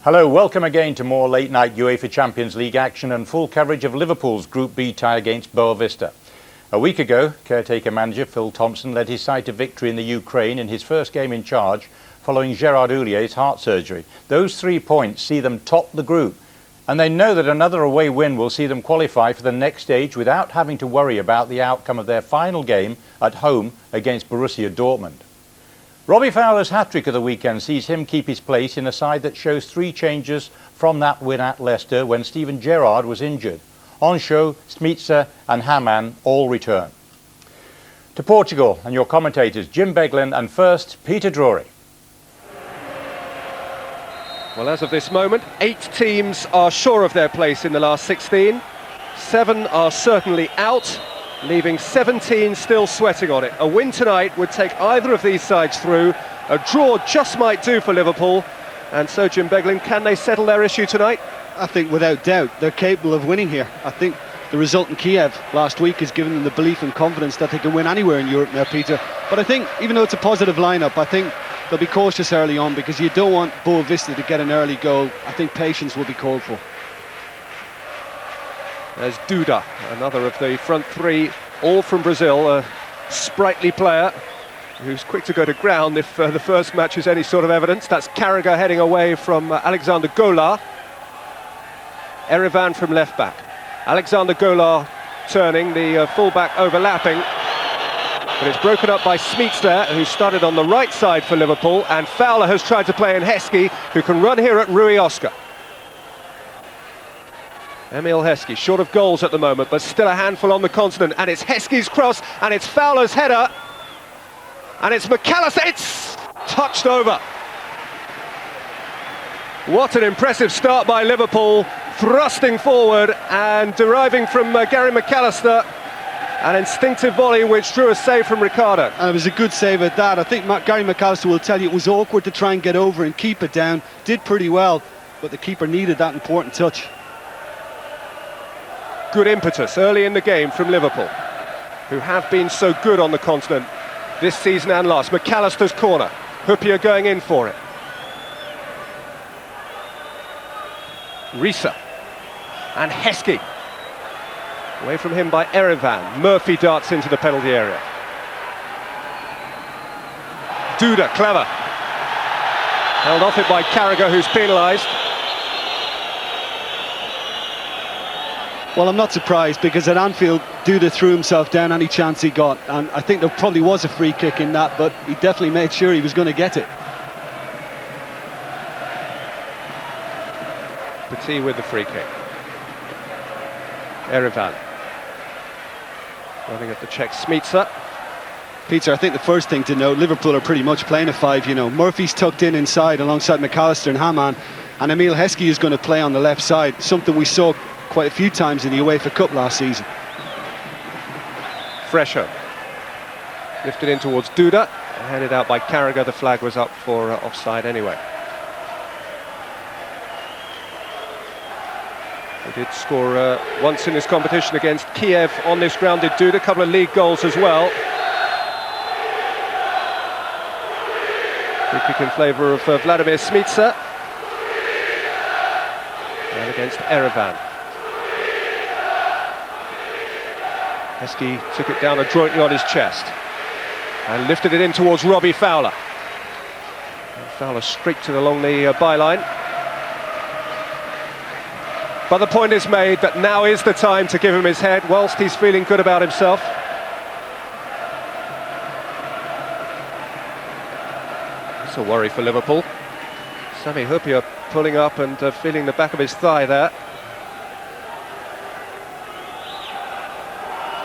Hello, welcome again to more late-night UEFA Champions League action and full coverage of Liverpool's Group B tie against Boavista. A week ago, caretaker manager Phil Thompson led his side to victory in the Ukraine in his first game in charge following Gerard Houllier's heart surgery. Those 3 points see them top the group, and they know that another away win will see them qualify for the next stage without having to worry about the outcome of their final game at home against Borussia Dortmund. Robbie Fowler's hat-trick of the weekend sees him keep his place in a side that shows 3 changes from that win at Leicester when Steven Gerrard was injured. On show, Smicer and Hamann all return. To Portugal and your commentators Jim Beglin and first Peter Drury. Well, as of this moment, 8 teams are sure of their place in the last 16. 7 are certainly out, leaving 17 still sweating on it. A win tonight would take either of these sides through. A draw just might do for Liverpool. And so, Jim Beglin, can they settle their issue tonight? I think without doubt they're capable of winning here. I think the result in Kiev last week has given them the belief and confidence that they can win anywhere in Europe now, Peter. But I think, even though it's a positive lineup, I think they'll be cautious early on because you don't want Boavista to get an early goal. I think patience will be called for. There's Duda, another of the front 3, all from Brazil, a sprightly player who's quick to go to ground if the first match is any sort of evidence. That's Carragher heading away from Alexander Gola. Erevan from left back. Alexander Gola turning, the full-back overlapping. But it's broken up by Smicer, who started on the right side for Liverpool, and Fowler has tried to play in Heskey, who can run here at Rui Oscar. Emil Heskey, short of goals at the moment, but still a handful on the continent, and it's Heskey's cross, and it's Fowler's header, and it's McAllister, it's touched over. What an impressive start by Liverpool, thrusting forward and deriving from Gary McAllister, an instinctive volley which drew a save from Ricardo. And it was a good save at that. I think Gary McAllister will tell you it was awkward to try and get over and keep it down. Did pretty well, but the keeper needed that important touch. Good impetus early in the game from Liverpool, who have been so good on the continent this season and last. McAllister's corner, Houllier's going in for it. Risa and Heskey. Away from him by Erevan. Murphy darts into the penalty area. Duda, clever. Held off it by Carragher, who's penalised. Well, I'm not surprised because at Anfield, Duda threw himself down any chance he got. And I think there probably was a free kick in that, but he definitely made sure he was going to get it. Petit with the free kick. Erevan. Running at the Czech Smicer. Peter, I think the first thing to note, Liverpool are pretty much playing a 5, you know. Murphy's tucked in inside alongside McAllister and Hamann, and Emil Heskey is going to play on the left side, something we saw quite a few times in the UEFA Cup last season. Fresho. Lifted in towards Duda, headed out by Carragher. The flag was up for offside anyway. He did score once in this competition against Kiev on this ground, did Duda, a couple of league goals as well. Free kick in favour of Vladimir Smicer. And against Erevan. Heskey took it down adroitly on his chest and lifted it in towards Robbie Fowler. And Fowler streaked it along the byline. But the point is made that now is the time to give him his head whilst he's feeling good about himself. It's a worry for Liverpool. Sami Hyypiä pulling up and feeling the back of his thigh there.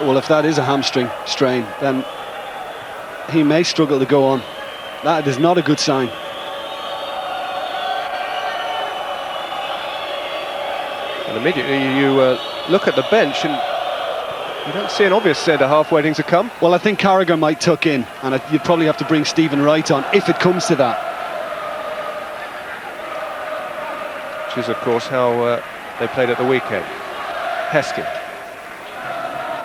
Well, if that is a hamstring strain, then he may struggle to go on. That is not a good sign. And immediately you look at the bench and you don't see an obvious centre-half waiting to come. Well, I think Carragher might tuck in, and you'd probably have to bring Stephen Wright on if it comes to that. Which is, of course, how they played at the weekend. Heskey.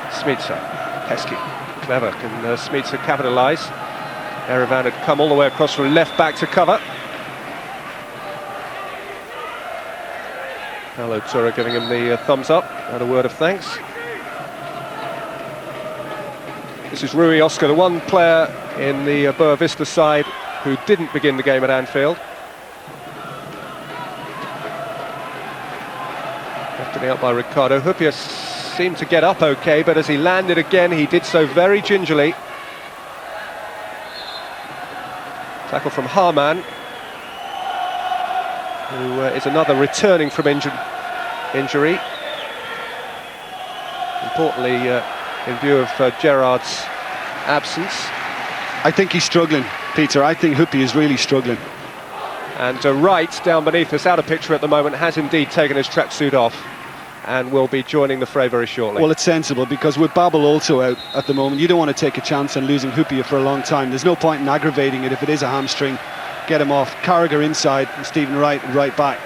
Smicer. Heskey. Clever. Can Smicer capitalise? Erevan had come all the way across from left back to cover. Paulo Turra giving him the thumbs up and a word of thanks. This is Rui Oscar, the one player in the Boavista side who didn't begin the game at Anfield. Left out by Ricardo. Hupia seemed to get up okay, but as he landed again, he did so very gingerly. Tackle from Harman, who is another returning from injury. Importantly, in view of Gerrard's absence. I think he's struggling, Peter. I think Huppi is really struggling. And Wright, down beneath us, out of picture at the moment, has indeed taken his tracksuit off and will be joining the fray very shortly. Well, it's sensible, because with Babel also out at the moment, you don't want to take a chance on losing Hupia for a long time. There's no point in aggravating it if it is a hamstring. Get him off. Carragher inside, and Stephen Wright right back.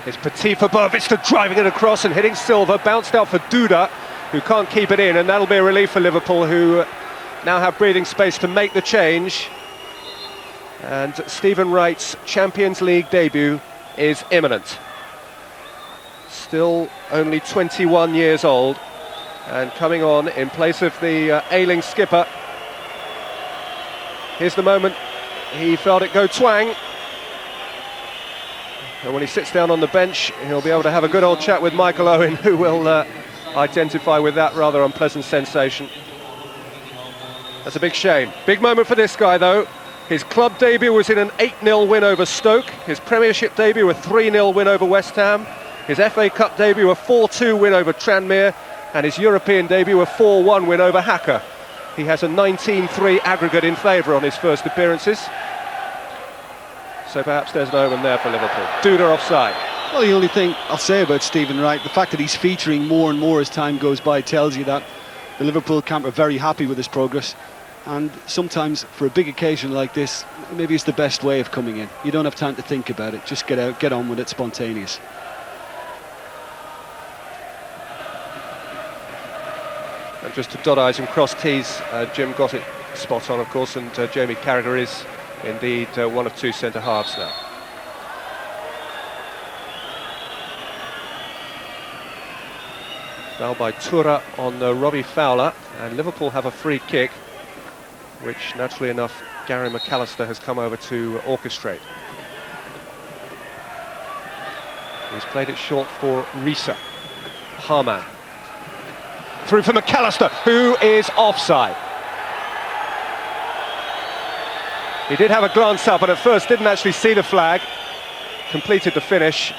It's Petit for Boavista, driving it across and hitting Silva, bounced out for Duda, who can't keep it in, and that'll be a relief for Liverpool, who now have breathing space to make the change. And Stephen Wright's Champions League debut is imminent. Still only 21 years old, and coming on in place of the ailing skipper. Here's the moment he felt it go twang, and when he sits down on the bench, he'll be able to have a good old chat with Michael Owen, who will identify with that rather unpleasant sensation. That's a big shame. Big moment for this guy, though. His club debut was in an 8-0 win over Stoke, his Premiership debut a 3-0 win over West Ham, his FA Cup debut a 4-2 win over Tranmere, and his European debut a 4-1 win over Hacker. He has a 19-3 aggregate in favour on his first appearances. So perhaps there's an omen there for Liverpool. Duda offside. Well, the only thing I'll say about Stephen Wright, the fact that he's featuring more and more as time goes by, tells you that the Liverpool camp are very happy with his progress. And sometimes, for a big occasion like this, maybe it's the best way of coming in. You don't have time to think about it. Just get out, get on with it, spontaneous. And just to dot eyes and cross T's, Jim got it spot on, of course, and Jamie Carragher is indeed one of two centre-halves now. Foul by Turra on Robbie Fowler, and Liverpool have a free kick, which, naturally enough, Gary McAllister has come over to orchestrate. He's played it short for Risa. Harman. Through for McAllister, who is offside. He did have a glance up, but at first didn't actually see the flag. Completed the finish.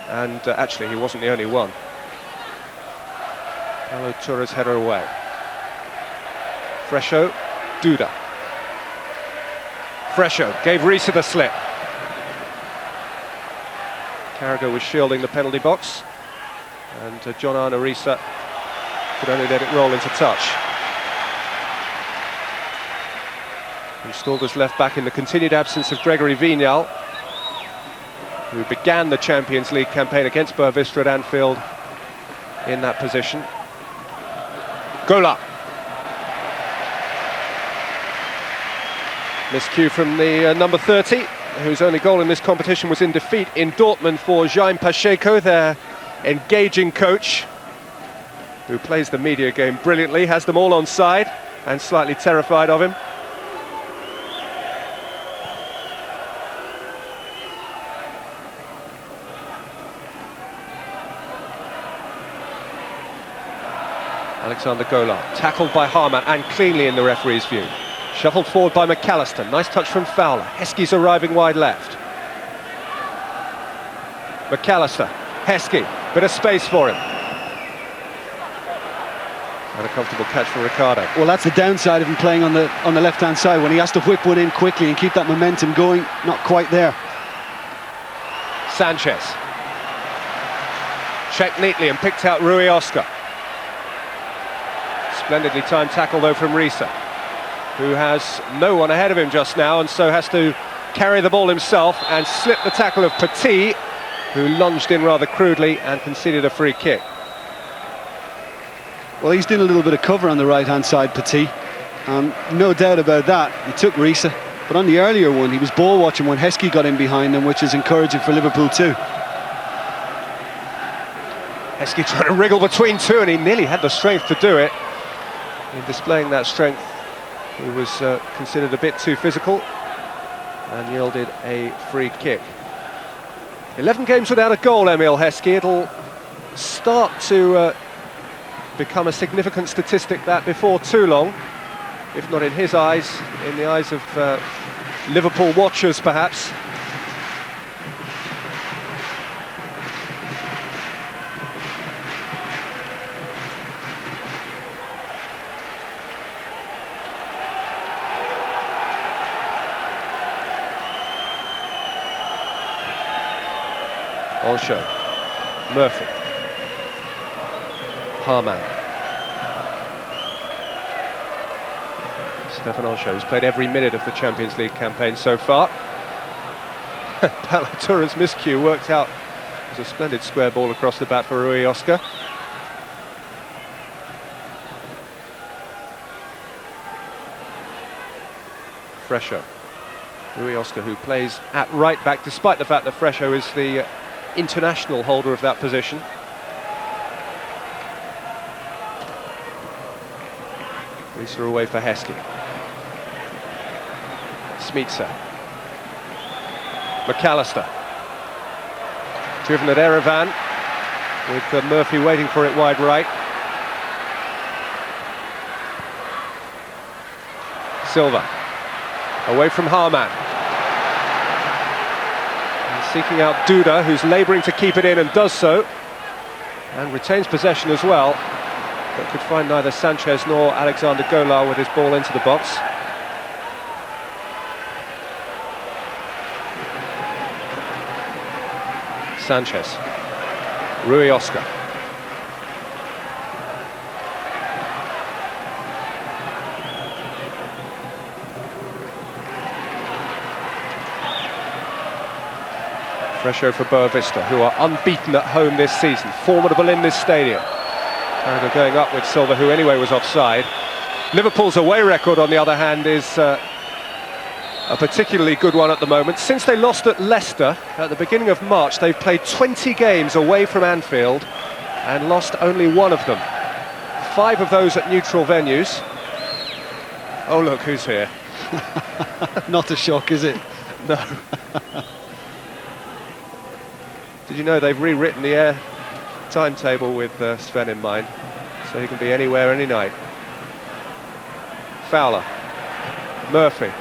And actually, he wasn't the only one. Paulo Turra's header away. Fresho, Duda. Fresho gave Risa the slip. Carragher was shielding the penalty box, and John Arne Risa could only let it roll into touch. Installed as left back in the continued absence of Gregory Vignal, who began the Champions League campaign against Boavista at Anfield in that position. Gola. Miscue from the number 30, whose only goal in this competition was in defeat in Dortmund for Jaime Pacheco, their engaging coach, who plays the media game brilliantly, has them all on side and slightly terrified of him. Alexander Gola, tackled by Harman and cleanly in the referee's view. Shuffled forward by McAllister, nice touch from Fowler. Heskey's arriving wide left. McAllister, Heskey, bit of space for him. And a comfortable catch for Ricardo. Well, that's the downside of him playing on the left-hand side, when he has to whip one in quickly and keep that momentum going. Not quite there. Sanchez. Checked neatly and picked out Rui Oscar. Splendidly timed tackle though from Risa, who has no one ahead of him just now, and so has to carry the ball himself and slip the tackle of Petit, who lunged in rather crudely and conceded a free kick. Well, he's doing a little bit of cover on the right-hand side, Petit. No doubt about that. He took Risa, But on the earlier one, he was ball watching when Heskey got in behind him, which is encouraging for Liverpool too. Heskey trying to wriggle between two, and he nearly had the strength to do it. In displaying that strength, he was considered a bit too physical and yielded a free kick. 11 games without a goal, Emil Heskey. It'll start to become a significant statistic that before too long, if not in his eyes, in the eyes of Liverpool watchers perhaps. Olsho, Murphy, Harman, Stefan Olsho, who's played every minute of the Champions League campaign so far. Palatura's miscue worked out as a splendid square ball across the bat for Rui Oscar. Fresho, Rui Oscar, who plays at right back, despite the fact that Fresho is the international holder of that position. Lisa away for Heskey. Smitsa. McAllister. Driven at Erevan, with Murphy waiting for it wide right. Silva. Away from Harman. Seeking out Duda, who's labouring to keep it in and does so, and retains possession as well, but could find neither Sanchez nor Alexander Golar with his ball into the box. Sanchez, Rui Oscar. Fresho for Boavista, who are unbeaten at home this season, formidable in this stadium. Carragher going up with Silva, who anyway was offside. Liverpool's away record, on the other hand, is a particularly good one at the moment. Since they lost at Leicester at the beginning of March, they've played 20 games away from Anfield and lost only one of them. 5 of those at neutral venues. Oh look, who's here? Not a shock, is it? No. Did you know they've rewritten the air timetable with Sven in mind, so he can be anywhere, any night. Fowler, Murphy.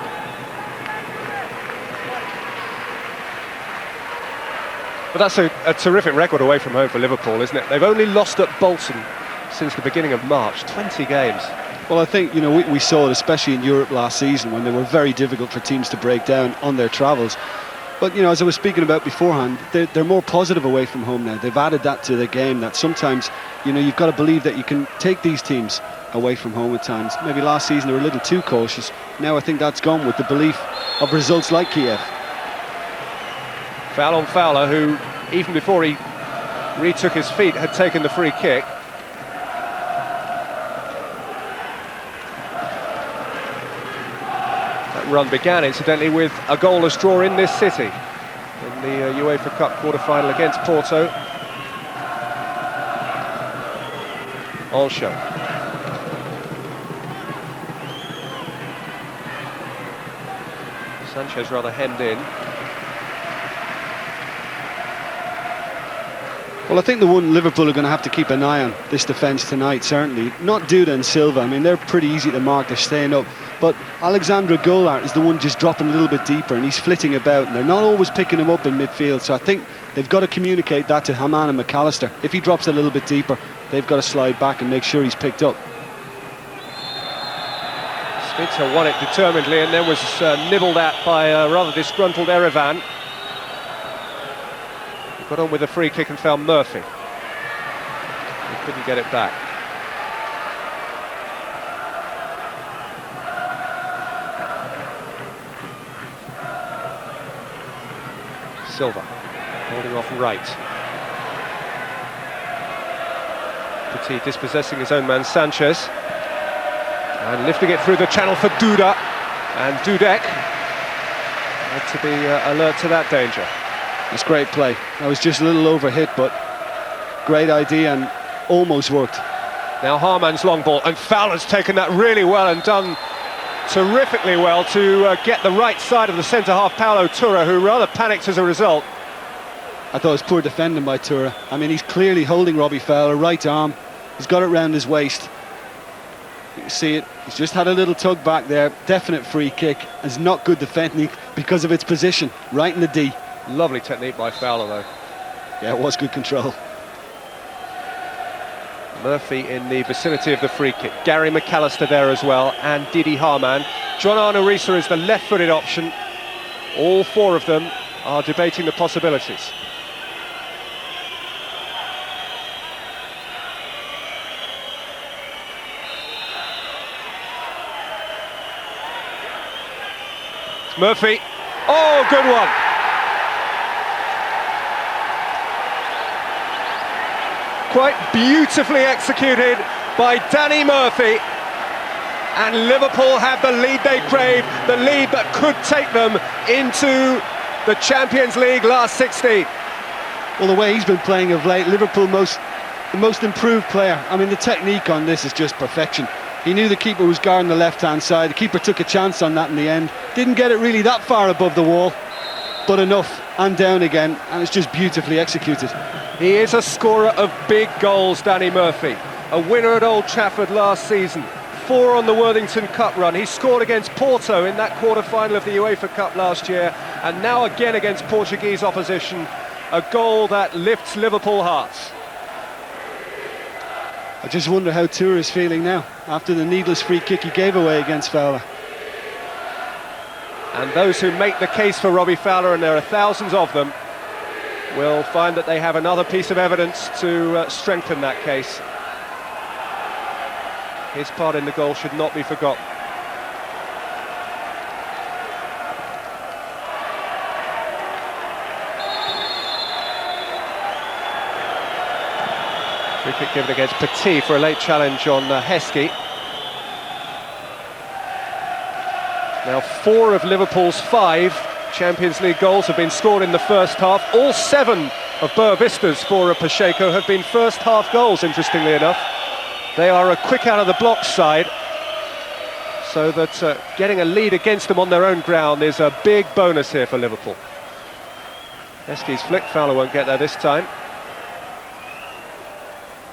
But that's a terrific record away from home for Liverpool, isn't it? They've only lost at Bolton since the beginning of March, 20 games. Well, I think, you know, we saw it especially in Europe last season when they were very difficult for teams to break down on their travels. But, you know, as I was speaking about beforehand, they're more positive away from home now. They've added that to the game, that sometimes, you know, you've got to believe that you can take these teams away from home at times. Maybe last season they were a little too cautious. Now I think that's gone with the belief of results like Kiev. Foul on Fowler, who, even before he retook his feet, had taken the free kick. Run began, incidentally, with a goalless draw in this city in the UEFA Cup quarter-final against Porto. Olsho. Sanchez rather hemmed in. Well, I think the one Liverpool are going to have to keep an eye on this defence tonight, certainly. Not Duda and Silva. I mean, they're pretty easy to mark. They're staying up. But Alexander Golar is the one just dropping a little bit deeper, and he's flitting about, and they're not always picking him up in midfield. So I think they've got to communicate that to Haman and McAllister. If he drops a little bit deeper, they've got to slide back and make sure he's picked up. Spitzer won it determinedly and then was nibbled at by a rather disgruntled Erevan. Got on with a free kick and found Murphy. He couldn't get it back. Silva holding off right. Petit dispossessing his own man Sanchez and lifting it through the channel for Duda, and Dudek Had to be alert to that danger. It's great play. That was just a little overhit, but great idea and almost worked. Now Harman's long ball, and Fowler's taken that really well and done terrifically well to get the right side of the centre-half Paulo Turra, who rather panicked as a result. I thought it was poor defending by Turra. I mean, he's clearly holding Robbie Fowler, right arm. He's got it round his waist. You can see it. He's just had a little tug back there. Definite free kick. It's not good defending because of its position, right in the D. Lovely technique by Fowler, though. Yeah, it was good control. Murphy in the vicinity of the free kick. Gary McAllister there as well, and Didi Harman. John Arne Riise is the left-footed option. All four of them are debating the possibilities. It's Murphy. Oh, good one. Quite beautifully executed by Danny Murphy, and Liverpool have the lead they crave, the lead that could take them into the Champions League last 16. Well, the way he's been playing of late, Liverpool the most improved player. I mean, the technique on this is just perfection. He knew the keeper was guarding the left-hand side. The keeper took a chance on that in the end. Didn't get it really that far above the wall, but enough, and down again, and it's just beautifully executed. He is a scorer of big goals, Danny Murphy. A winner at Old Trafford last season. 4 on the Worthington Cup run. He scored against Porto in that quarter-final of the UEFA Cup last year, and now again against Portuguese opposition. A goal that lifts Liverpool hearts. I just wonder how Turra is feeling now, after the needless free kick he gave away against Fowler. And those who make the case for Robbie Fowler, and there are thousands of them, will find that they have another piece of evidence to strengthen that case. His part in the goal should not be forgotten. Free kick given against Partido for a late challenge on Heskey. Now 4 of Liverpool's 5 Champions League goals have been scored in the first half. All 7 of Boavista's for Pacheco have been first half goals, interestingly enough. They are a quick out of the block side, so that getting a lead against them on their own ground is a big bonus here for Liverpool. Heskey's flick, Fowler won't get there this time.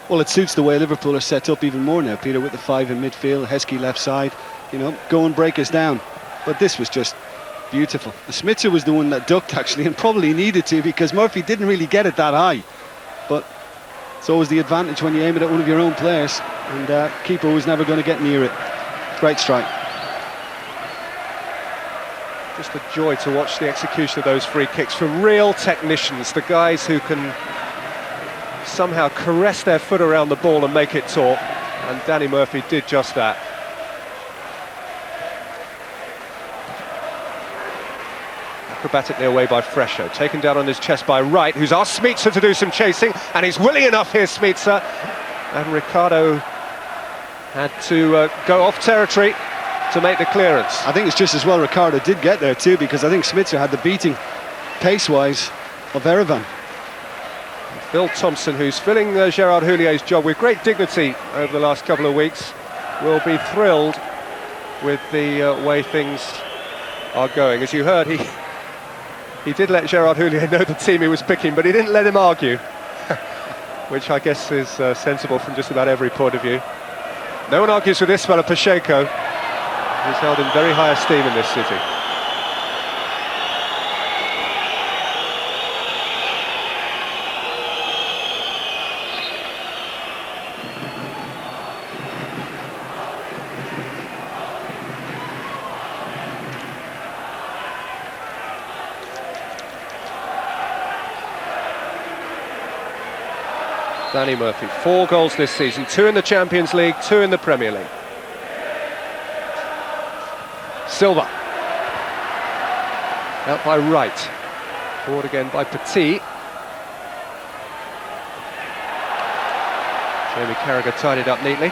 Well, it suits the way Liverpool are set up even more now, Peter, with the 5 in midfield, Heskey left side, you know, go and break us down. But this was just beautiful. The Smitzer was the one that ducked, actually, and probably needed to, because Murphy didn't really get it that high. But it's always the advantage when you aim it at one of your own players, and keeper was never going to get near it. Great strike. Just a joy to watch the execution of those free kicks from real technicians, the guys who can somehow caress their foot around the ball and make it talk, and Danny Murphy did just that. Acrobatically away by Fresho, taken down on his chest by Wright, who's asked Smitzer to do some chasing, and he's willing enough here, Smitzer, and Ricardo had to go off territory to make the clearance. I think it's just as well Ricardo did get there too, because I think Smitzer had the beating pace-wise of Erevan. Phil Thompson, who's filling Gerard Houlier's job with great dignity over the last couple of weeks, will be thrilled with the way things are going. As you heard, he did let Gerard Houllier know the team he was picking, but he didn't let him argue, which I guess is sensible from just about every point of view. No one argues with this fella, Pacheco, who's held in very high esteem in this city. Danny Murphy, 4 goals this season, 2 in the Champions League, 2 in the Premier League. Silva. Out by Wright. Forward again by Partido. Jamie Carragher tied it up neatly.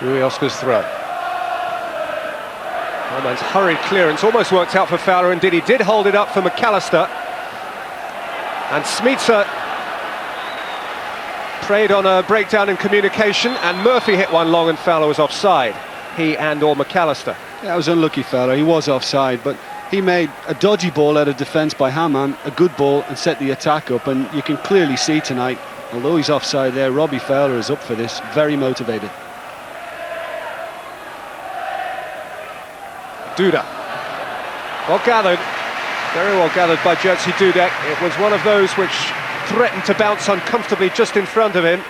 Rui Oscar's throw. Norman's hurried clearance almost worked out for Fowler, indeed he did hold it up for McAllister. And Smica preyed on a breakdown in communication, and Murphy hit one long and Fowler was offside. He and/or McAllister. Yeah, it was unlucky, Fowler. He was offside, but he made a dodgy ball out of defence by Hamann, a good ball, and set the attack up. And you can clearly see tonight, although he's offside there, Robbie Fowler is up for this, very motivated. Duda. Well gathered, very well gathered by Jerzy Dudek. It was one of those which threatened to bounce uncomfortably just in front of him.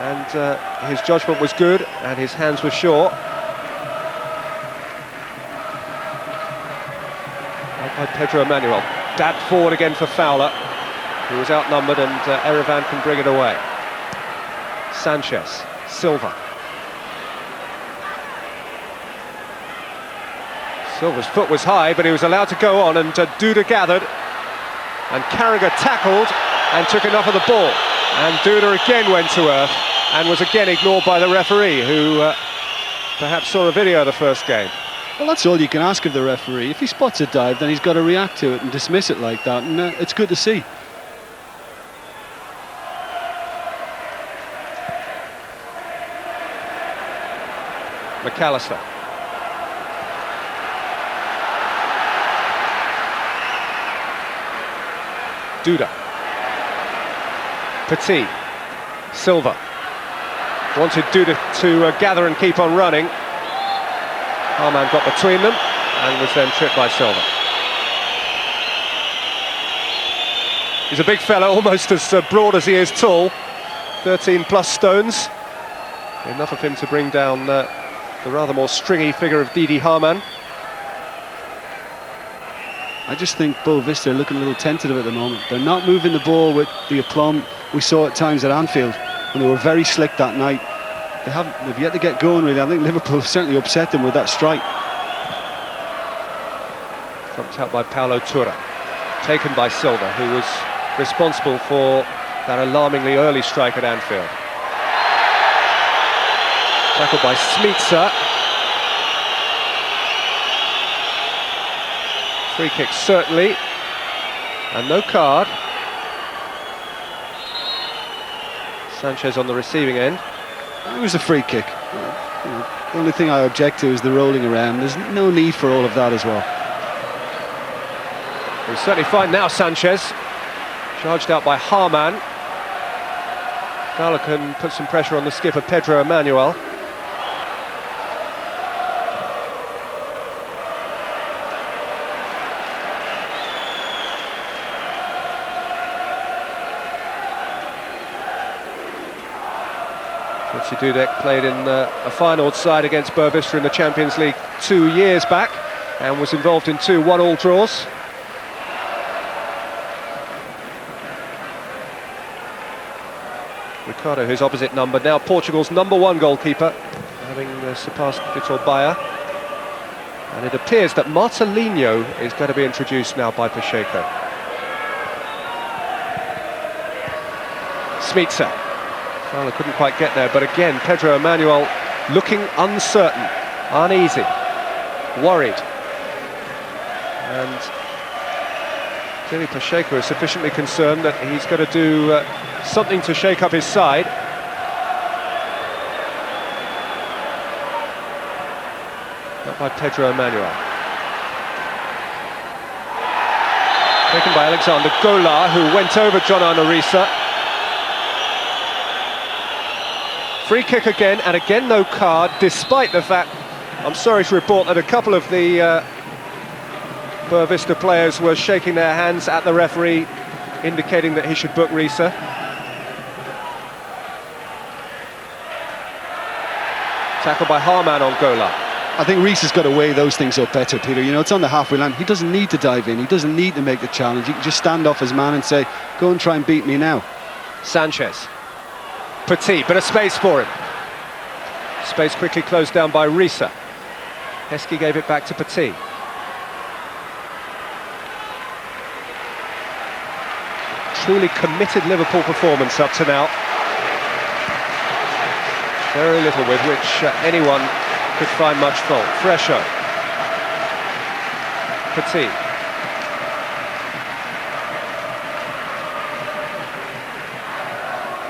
And his judgment was good, and his hands were short. By Pedro Emanuel. Dabbed forward again for Fowler, who was outnumbered, and Erevan can bring it away. Sanchez, Silva. Silva's foot was high, but he was allowed to go on, and Duda gathered, and Carragher tackled and took enough of the ball, and Duda again went to earth and was again ignored by the referee, who perhaps saw a video of the first game. Well, that's all you can ask of the referee. If he spots a dive, then he's got to react to it and dismiss it like that, and it's good to see. McAllister. Duda. Petit. Silva. Wanted Duda to gather and keep on running. Hamann got between them and was then tripped by Silva. He's a big fella, almost as broad as he is tall. 13 plus stones. Enough of him to bring down the rather more stringy figure of Didi Hamann. I just think Boavista are looking a little tentative at the moment. They're not moving the ball with the aplomb we saw at times at Anfield, and they were very slick that night. They've yet to get going, really. I think Liverpool certainly upset them with that strike. Thumped out by Paulo Turra, taken by Silva, who was responsible for that alarmingly early strike at Anfield. Tackled by Smica. Free kick certainly, and no card. Sanchez on the receiving end. It was a free kick. The only thing I object to is the rolling around. There's no need for all of that as well. He's certainly fine now, Sanchez. Charged out by Hamann. Fowler can put some pressure on the skipper, Pedro Emanuel. Jerzy Dudek played in a Feyenoord side against Boavista in the Champions League 2 years back and was involved in 2 1-all draws. Ricardo, his opposite number, now Portugal's #1 goalkeeper, having surpassed Vitor Baia. And it appears that Marcelinho is going to be introduced now by Pacheco. Smica. Fowler couldn't quite get there, but again, Pedro Emanuel looking uncertain, uneasy, worried. And clearly Pacheco is sufficiently concerned that he's got to do something to shake up his side. Not by Pedro Emanuel. Taken by Alexander Gola, who went over John Arnorisa. Free kick again, and again no card, despite the fact, I'm sorry to report, that a couple of the Boavista players were shaking their hands at the referee, indicating that he should book Risa. Tackle by Hamann on Gola. I think Rees has got to weigh those things up better, Peter. You know, it's on the halfway line. He doesn't need to dive in. He doesn't need to make the challenge. He can just stand off his man and say, go and try and beat me now. Sanchez. Petit, bit of space for him. Space quickly closed down by Risa. Heskey gave it back to Petit. Truly committed Liverpool performance up to now. Very little with which anyone could find much fault. Fresho. Partido.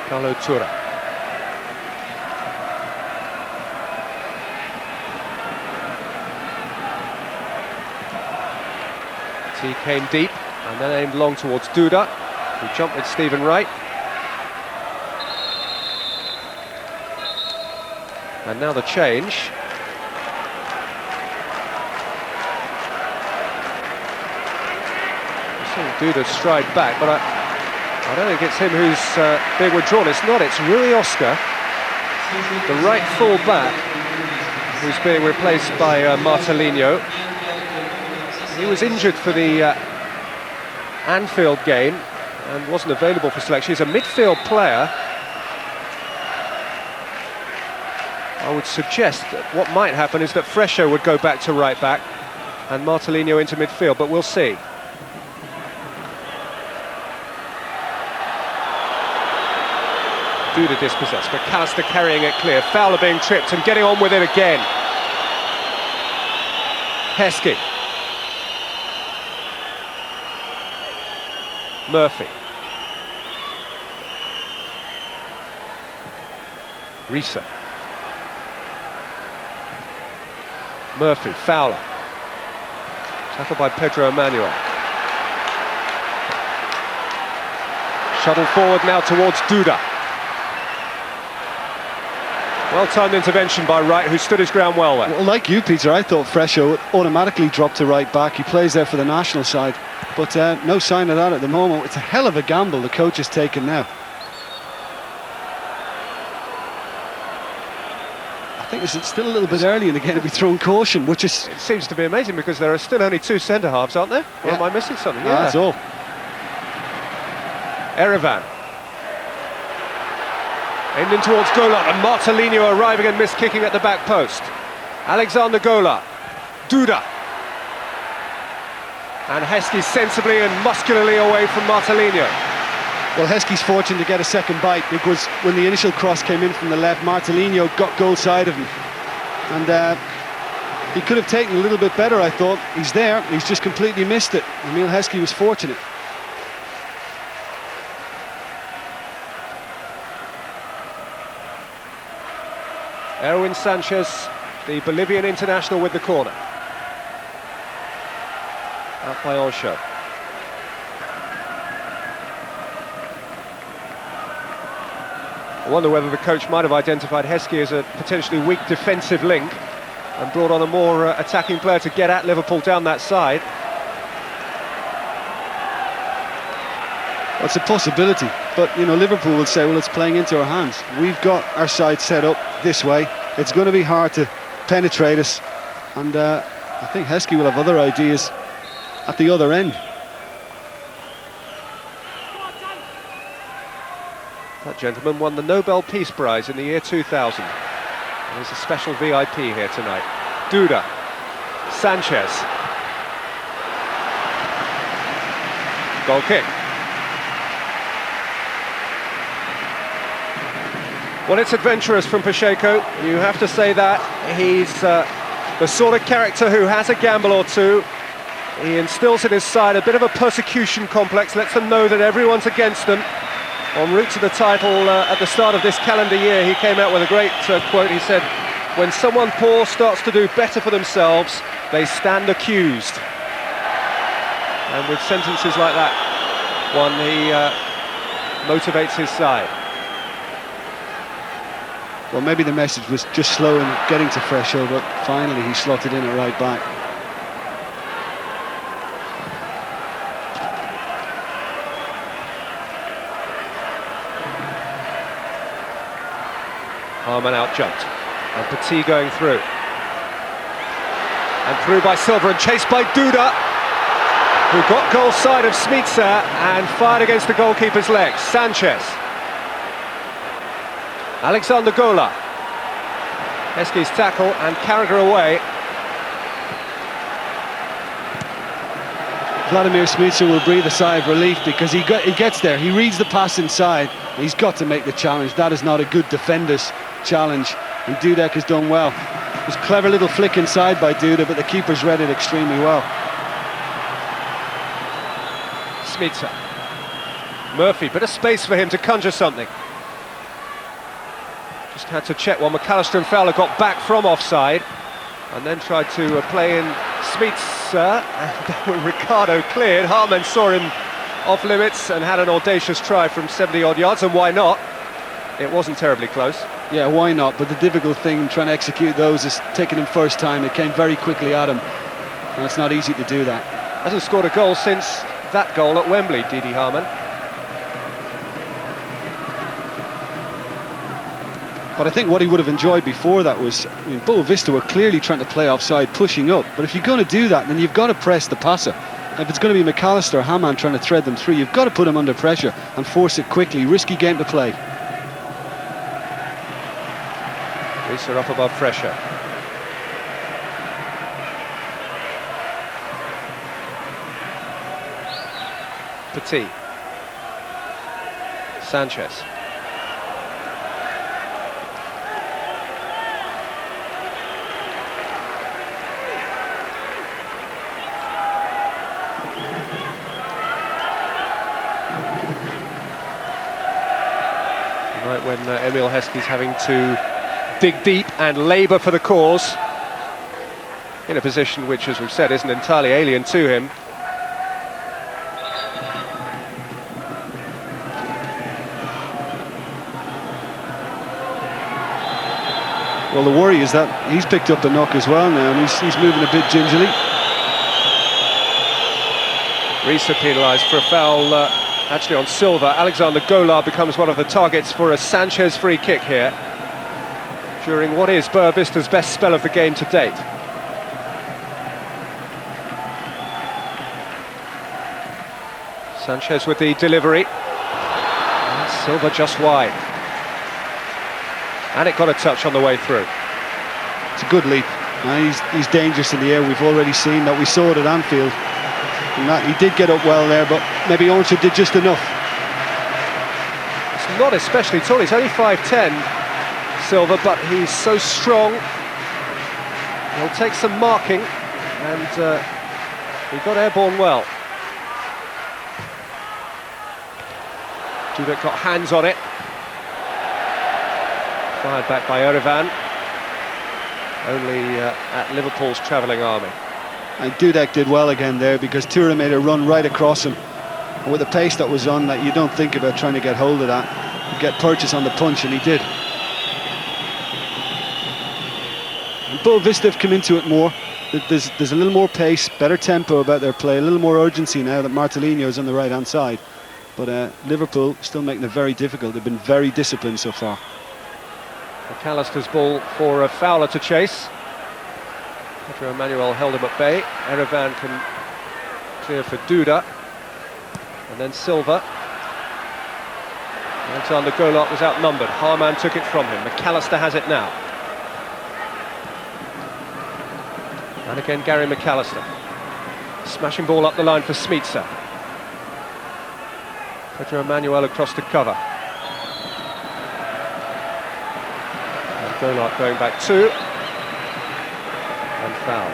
Carlo Tura. He came deep and then aimed long towards Duda, who jumped with Stephen Wright. And now the change. We're seeing Duda stride back, but I don't think it's him who's being withdrawn. It's not, it's Rui Oscar, the right full back, who's being replaced by Marcelinho. He was injured for the Anfield game and wasn't available for selection. He's a midfield player. I would suggest that what might happen is that Fresho would go back to right back and Marcelinho into midfield, but we'll see. Duda dispossessed, but McAllister carrying it clear. Fowler being tripped and getting on with it again. Heskey. Murphy. Risa. Murphy, Fowler. Tackled by Pedro Emanuel. Shuttle forward now towards Duda. Well-timed intervention by Wright, who stood his ground well there. Well, like you, Peter, I thought Fresho would automatically drop to right back. He plays there for the national side, but no sign of that at the moment. It's a hell of a gamble the coach has taken now. I think it's still a little bit early in the game to be thrown caution, which is... It seems to be amazing because there are still only two centre-halves, aren't there? Or am I missing something? Yeah. That's all. Erevan. Aimed in towards Gola, and Marcelinho arriving and miss-kicking at the back post. Alexander Gola. Duda. And Heskey sensibly and muscularly away from Marcelinho. Well, Heskey's fortunate to get a second bite because when the initial cross came in from the left, Marcelinho got goal side of him. And he could have taken a little bit better, I thought. He's there, he's just completely missed it. Emile Heskey was fortunate. Erwin Sanchez, the Bolivian international, with the corner. Out by Osho. I wonder whether the coach might have identified Heskey as a potentially weak defensive link and brought on a more attacking player to get at Liverpool down that side. Well, it's a possibility, but you know, Liverpool will say, well, it's playing into our hands. We've got our side set up this way. It's going to be hard to penetrate us, and I think Heskey will have other ideas at the other end. That gentleman won the Nobel Peace Prize in the year 2000. There's a special VIP here tonight. Duda. Sanchez. Goal kick. Well, it's adventurous from Pacheco. You have to say that. He's the sort of character who has a gamble or two. He instills in his side a bit of a persecution complex, lets them know that everyone's against them. En route to the title at the start of this calendar year, he came out with a great quote. He said, when someone poor starts to do better for themselves, they stand accused. And with sentences like that, he motivates his side. Well, maybe the message was just slow in getting to Fresho, but finally he slotted in at right back. Harman out-jumped, and Partido going through. And through by Silva and chased by Duda, who got goal side of Smitsa and fired against the goalkeeper's legs. Sanchez. Alexander Gola. Heskey's tackle and Carragher away. Vladimir Smitsa will breathe a sigh of relief because he gets there, he reads the pass inside, he's got to make the challenge. That is not a good defender's challenge, and Dudek has done well. It was a clever little flick inside by Duda, but the keeper's read it extremely well. Smitsa. Murphy, bit of space for him to conjure something. Just had to check while McAllister and Fowler got back from offside, and then tried to play in Smitsa, and when Ricardo cleared, Harman saw him off limits and had an audacious try from 70-odd yards, and why not? It wasn't terribly close. Yeah, why not? But the difficult thing trying to execute those is taking him first time. It came very quickly at him, and it's not easy to do that. Hasn't scored a goal since that goal at Wembley, Didi Harman. But I think what he would have enjoyed before that was, I mean, Boavista were clearly trying to play offside, pushing up. But if you're going to do that, then you've got to press the passer. If it's going to be McAllister or Hamann trying to thread them through, you've got to put him under pressure and force it quickly. Risky game to play. Reese are up above pressure. Petit. Sanchez. Right when Emil Heskey's having to dig deep and labour for the cause, in a position which, as we've said, isn't entirely alien to him. Well, the worry is that he's picked up a knock as well now, and he's moving a bit gingerly. Reese penalised for a foul actually on Silva. Alexander Golar becomes one of the targets for a Sanchez free kick here during what is Boavista's best spell of the game to date. Sanchez with the delivery. And Silva just wide. And it got a touch on the way through. It's a good leap. He's dangerous in the air. We've already seen that. We saw it at Anfield. And that, he did get up well there, but maybe Orchard did just enough. It's not especially tall. He's only 5'10", Silva, but he's so strong. He'll take some marking, and he got airborne well. Dudek got hands on it. Fired back by Erevan. Only at Liverpool's travelling army. And Dudek did well again there, because Tura made a run right across him. And with the pace that was on, that you don't think about trying to get hold of that. You get purchase on the punch, and he did. And Boavista have come into it more. There's a little more pace, better tempo about their play, a little more urgency now that Martelino's on the right-hand side. But Liverpool still making it very difficult. They've been very disciplined so far. McAllister's ball for a Fowler to chase. Pedro Emmanuel held him at bay. Erevan can clear for Duda. And then Silva. Alexander Golar was outnumbered. Harman took it from him. McAllister has it now. And again Gary McAllister. Smashing ball up the line for Smitsa. Pedro Emmanuel across to cover. And Golar going back two. And foul.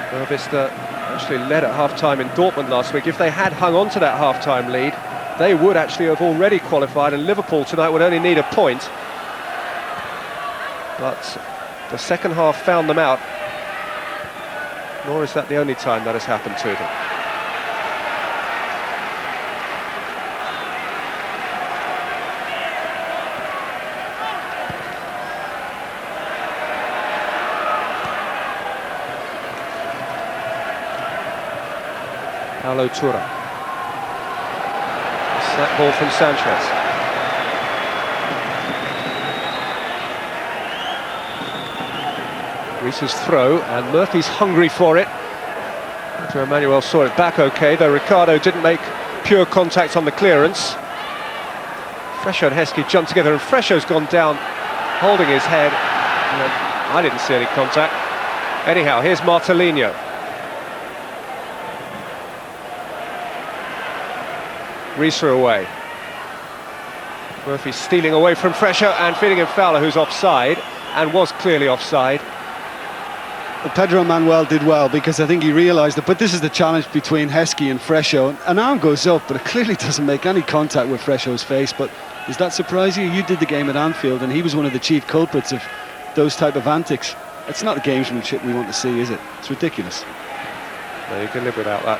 Boavista actually led at half-time in Dortmund last week. If they had hung on to that half-time lead, they would actually have already qualified, and Liverpool tonight would only need a point. But the second half found them out, nor is that the only time that has happened to them. Paulo Tura. Snap ball from Sanchez. Reese's throw, and Murphy's hungry for it. Pedro Emmanuel saw it back okay, though Ricardo didn't make pure contact on the clearance. Fresho and Heskey jumped together, and Fresho's gone down holding his head. I didn't see any contact. Anyhow, here's Martelino. Reese away. Murphy stealing away from Fresho and feeding him Fowler, who's offside, and was clearly offside. Well, Pedro Manuel did well, because I think he realised that, but this is the challenge between Heskey and Fresho. An arm goes up, but it clearly doesn't make any contact with Fresho's face. But does that surprise you? You did the game at Anfield, and he was one of the chief culprits of those type of antics. It's not the gamesmanship we want to see, is it? It's ridiculous. No, you can live without that.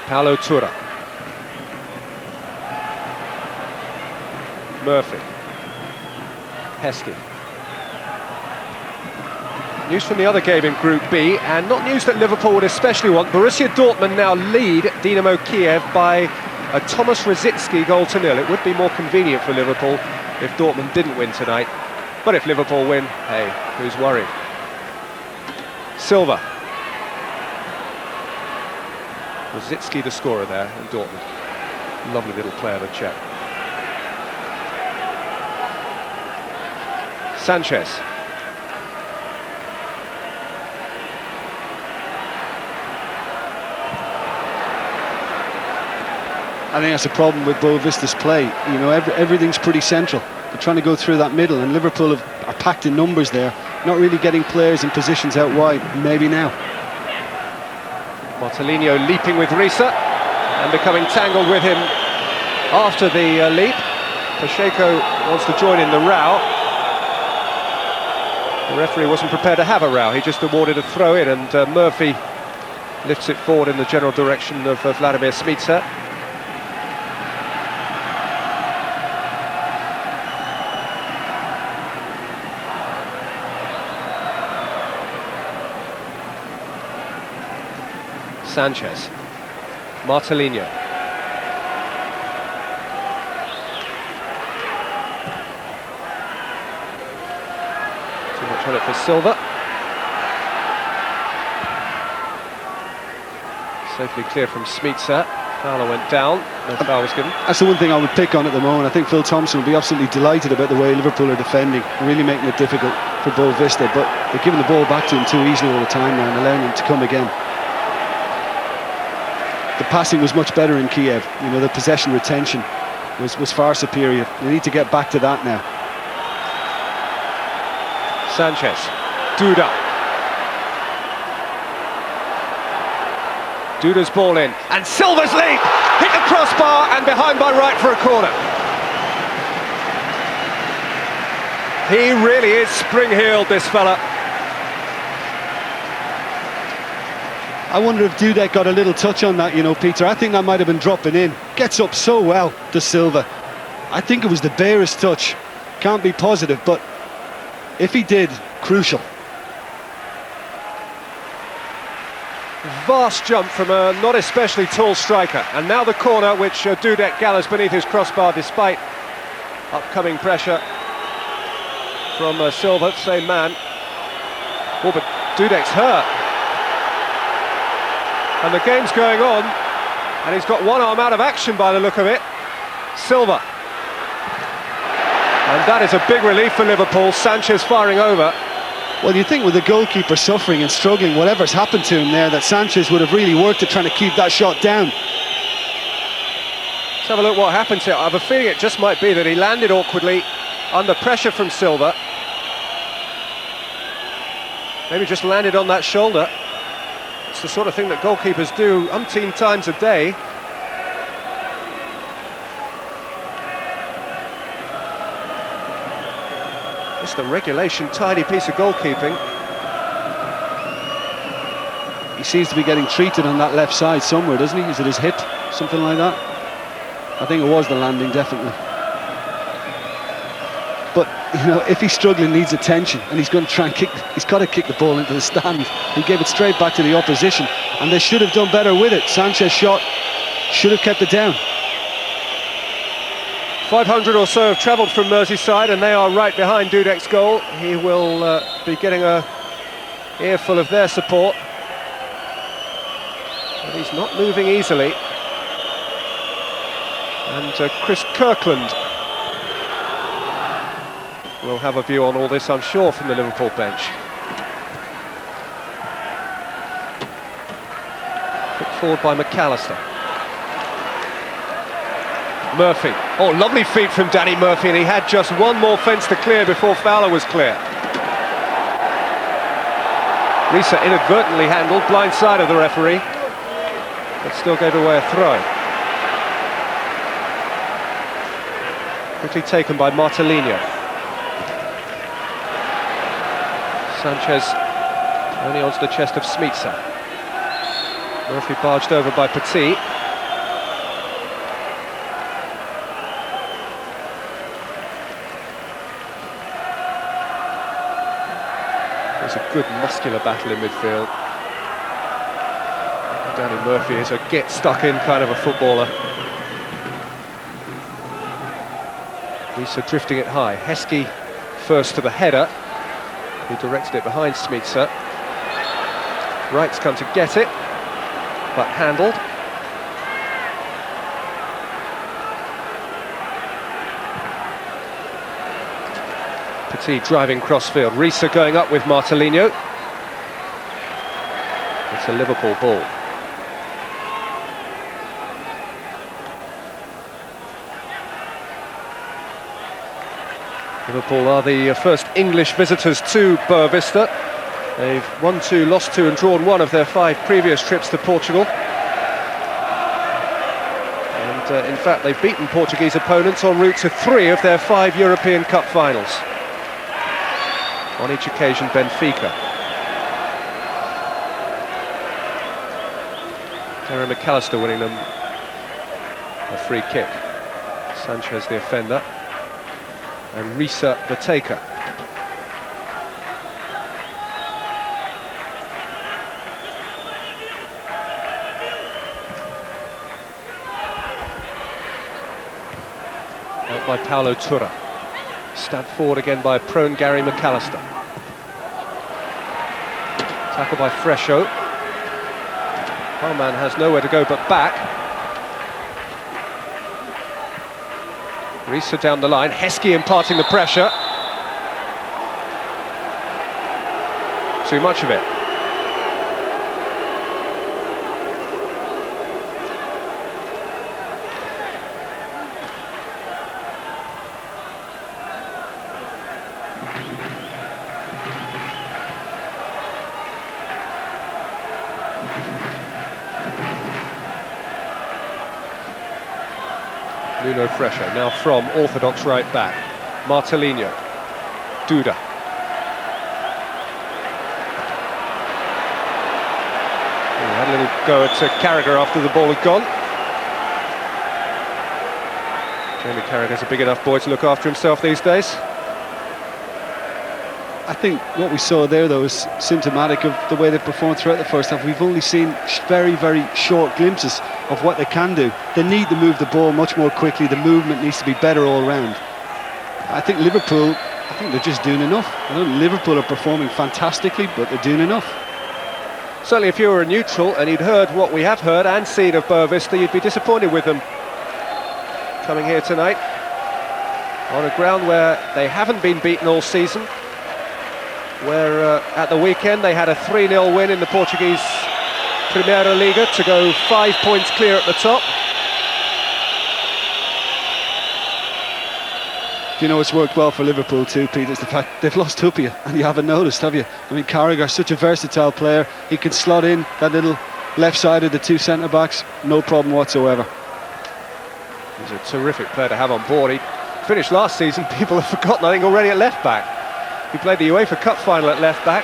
Paulo Tura. Murphy. Heskey. News from the other game in Group B, and not news that Liverpool would especially want. Borussia Dortmund now lead Dynamo Kiev by a Thomas Rositzky goal to nil. It would be more convenient for Liverpool if Dortmund didn't win tonight. But if Liverpool win, hey, who's worried? Silva. Rositzky the scorer there in Dortmund. Lovely little player, the chap. Sanchez. I think that's a problem with Boavista's play. You know, everything's pretty central. They're trying to go through that middle, and Liverpool are packed in numbers there, not really getting players in positions out wide. Maybe now. Martelinho leaping with Risa and becoming tangled with him after the leap. Pacheco wants to join in the row. The referee wasn't prepared to have a row. He just awarded a throw in, and Murphy lifts it forward in the general direction of Vladimir Smica. Sanchez. Martelinho. Too much on it for Silva. Safely clear from Smica. Fowler went down. No foul was given. That's the one thing I would pick on at the moment. I think Phil Thompson will be absolutely delighted about the way Liverpool are defending, really making it difficult for Boavista. But they're giving the ball back to him too easily all the time now and allowing him to come again. The passing was much better in Kiev. You know, the possession retention was far superior. They need to get back to that now. Sanchez. Duda. Duda's ball in. And Silva's leap! Hit the crossbar and behind by right for a corner. He really is spring-heeled, this fella. I wonder if Dudek got a little touch on that, you know, Peter. I think that might have been dropping in. Gets up so well to Silva. I think it was the barest touch. Can't be positive, but if he did, crucial. Vast jump from a not especially tall striker. And now the corner, which Dudek gallops beneath his crossbar despite upcoming pressure from Silva, same man. Oh, but Dudek's hurt. And the game's going on, and he's got one arm out of action by the look of it. Silva. And that is a big relief for Liverpool. Sanchez firing over. Well, you think with the goalkeeper suffering and struggling, whatever's happened to him there, that Sanchez would have really worked at trying to keep that shot down. Let's have a look what happened to it. I have a feeling it just might be that he landed awkwardly under pressure from Silva. Maybe just landed on that shoulder. It's the sort of thing that goalkeepers do umpteen times a day. Just a regulation, tidy piece of goalkeeping. He seems to be getting treated on that left side somewhere, doesn't he? Is it his hip? Something like that? I think it was the landing, definitely. But, you know, if he's struggling, needs attention, and he's going to try and kick, he's got to kick the ball into the stand. He gave it straight back to the opposition, and they should have done better with it. Sanchez shot, should have kept it down. 500 or so have travelled from Merseyside, and they are right behind Dudek's goal. He will be getting a earful of their support. But he's not moving easily. And Chris Kirkland will have a view on all this, I'm sure, from the Liverpool bench. Put forward by McAllister. Murphy. Oh, lovely feet from Danny Murphy, and he had just one more fence to clear before Fowler was clear. Risa inadvertently handled, blind side of the referee, but still gave away a throw. Quickly taken by Martelinho. Sanchez only onto the chest of Smica. Murphy barged over by Petit. There's a good muscular battle in midfield. Danny Murphy is a get-stuck-in kind of a footballer. Risa drifting it high. Heskey first to the header. He directed it behind Smica. Wright's come to get it, but handled. Petit driving crossfield. Risa going up with Martelinho. It's a Liverpool ball. Liverpool are the first English visitors to Boavista. They've won 2, lost 2 and drawn 1 of their 5 previous trips to Portugal. And in fact, they've beaten Portuguese opponents en route to 3 of their 5 European Cup finals. On each occasion, Benfica. Terry McAllister winning them a free kick. Sanchez the offender. And Risa the taker. Out by Paulo Turra. Stabbed forward again by prone Gary McAllister. Tackle by Fresho. Harman has nowhere to go but back. Risa down the line, Heskey imparting the pressure. Too much of it. Nuno Fresho, now from orthodox right back. Martelinho. Duda. He had a little go at Carragher after the ball had gone. Jamie Carragher's a big enough boy to look after himself these days. I think what we saw there, though, is symptomatic of the way they performed throughout the first half. We've only seen very, very short glimpses of what they can do. They need to move the ball much more quickly. The movement needs to be better all round. I think Liverpool, they're just doing enough. I know Liverpool are performing fantastically, but they're doing enough. Certainly if you were a neutral and you'd heard what we have heard and seen of Boavista, you'd be disappointed with them coming here tonight on a ground where they haven't been beaten all season, where at the weekend they had a 3-0 win in the Portuguese Primeira Liga to go 5 points clear at the top. You know, it's worked well for Liverpool too, Pete, is the fact they've lost Hupia, and you haven't noticed, have you? I mean, Carragher, such a versatile player. He can slot in that little left side of the 2 centre-backs, no problem whatsoever. He's a terrific player to have on board. He finished last season, people have forgotten, I think, already at left-back. He played the UEFA Cup final at left-back.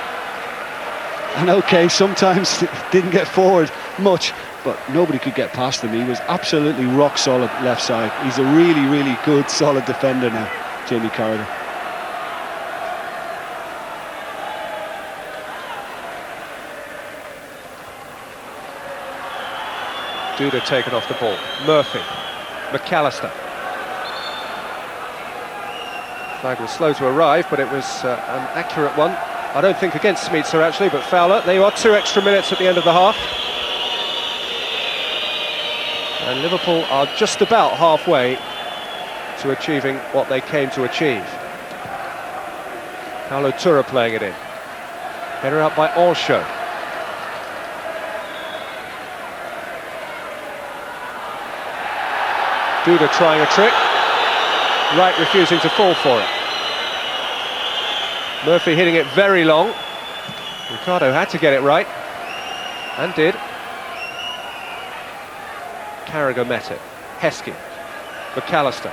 And okay, sometimes didn't get forward much, but nobody could get past him. He was absolutely rock solid left side. He's a really, really good, solid defender now, Jamie Carragher. Duda taken off the ball. Murphy. McAllister. Flag was slow to arrive, but it was an accurate one. I don't think against Smica actually, but Fowler. There are 2 extra minutes at the end of the half. And Liverpool are just about halfway to achieving what they came to achieve. Paulo Turra playing it in. Header out by Ancho. Duda trying a trick. Wright refusing to fall for it. Murphy hitting it very long. Ricardo had to get it right, and did. Carragher met it. Heskey. McAllister.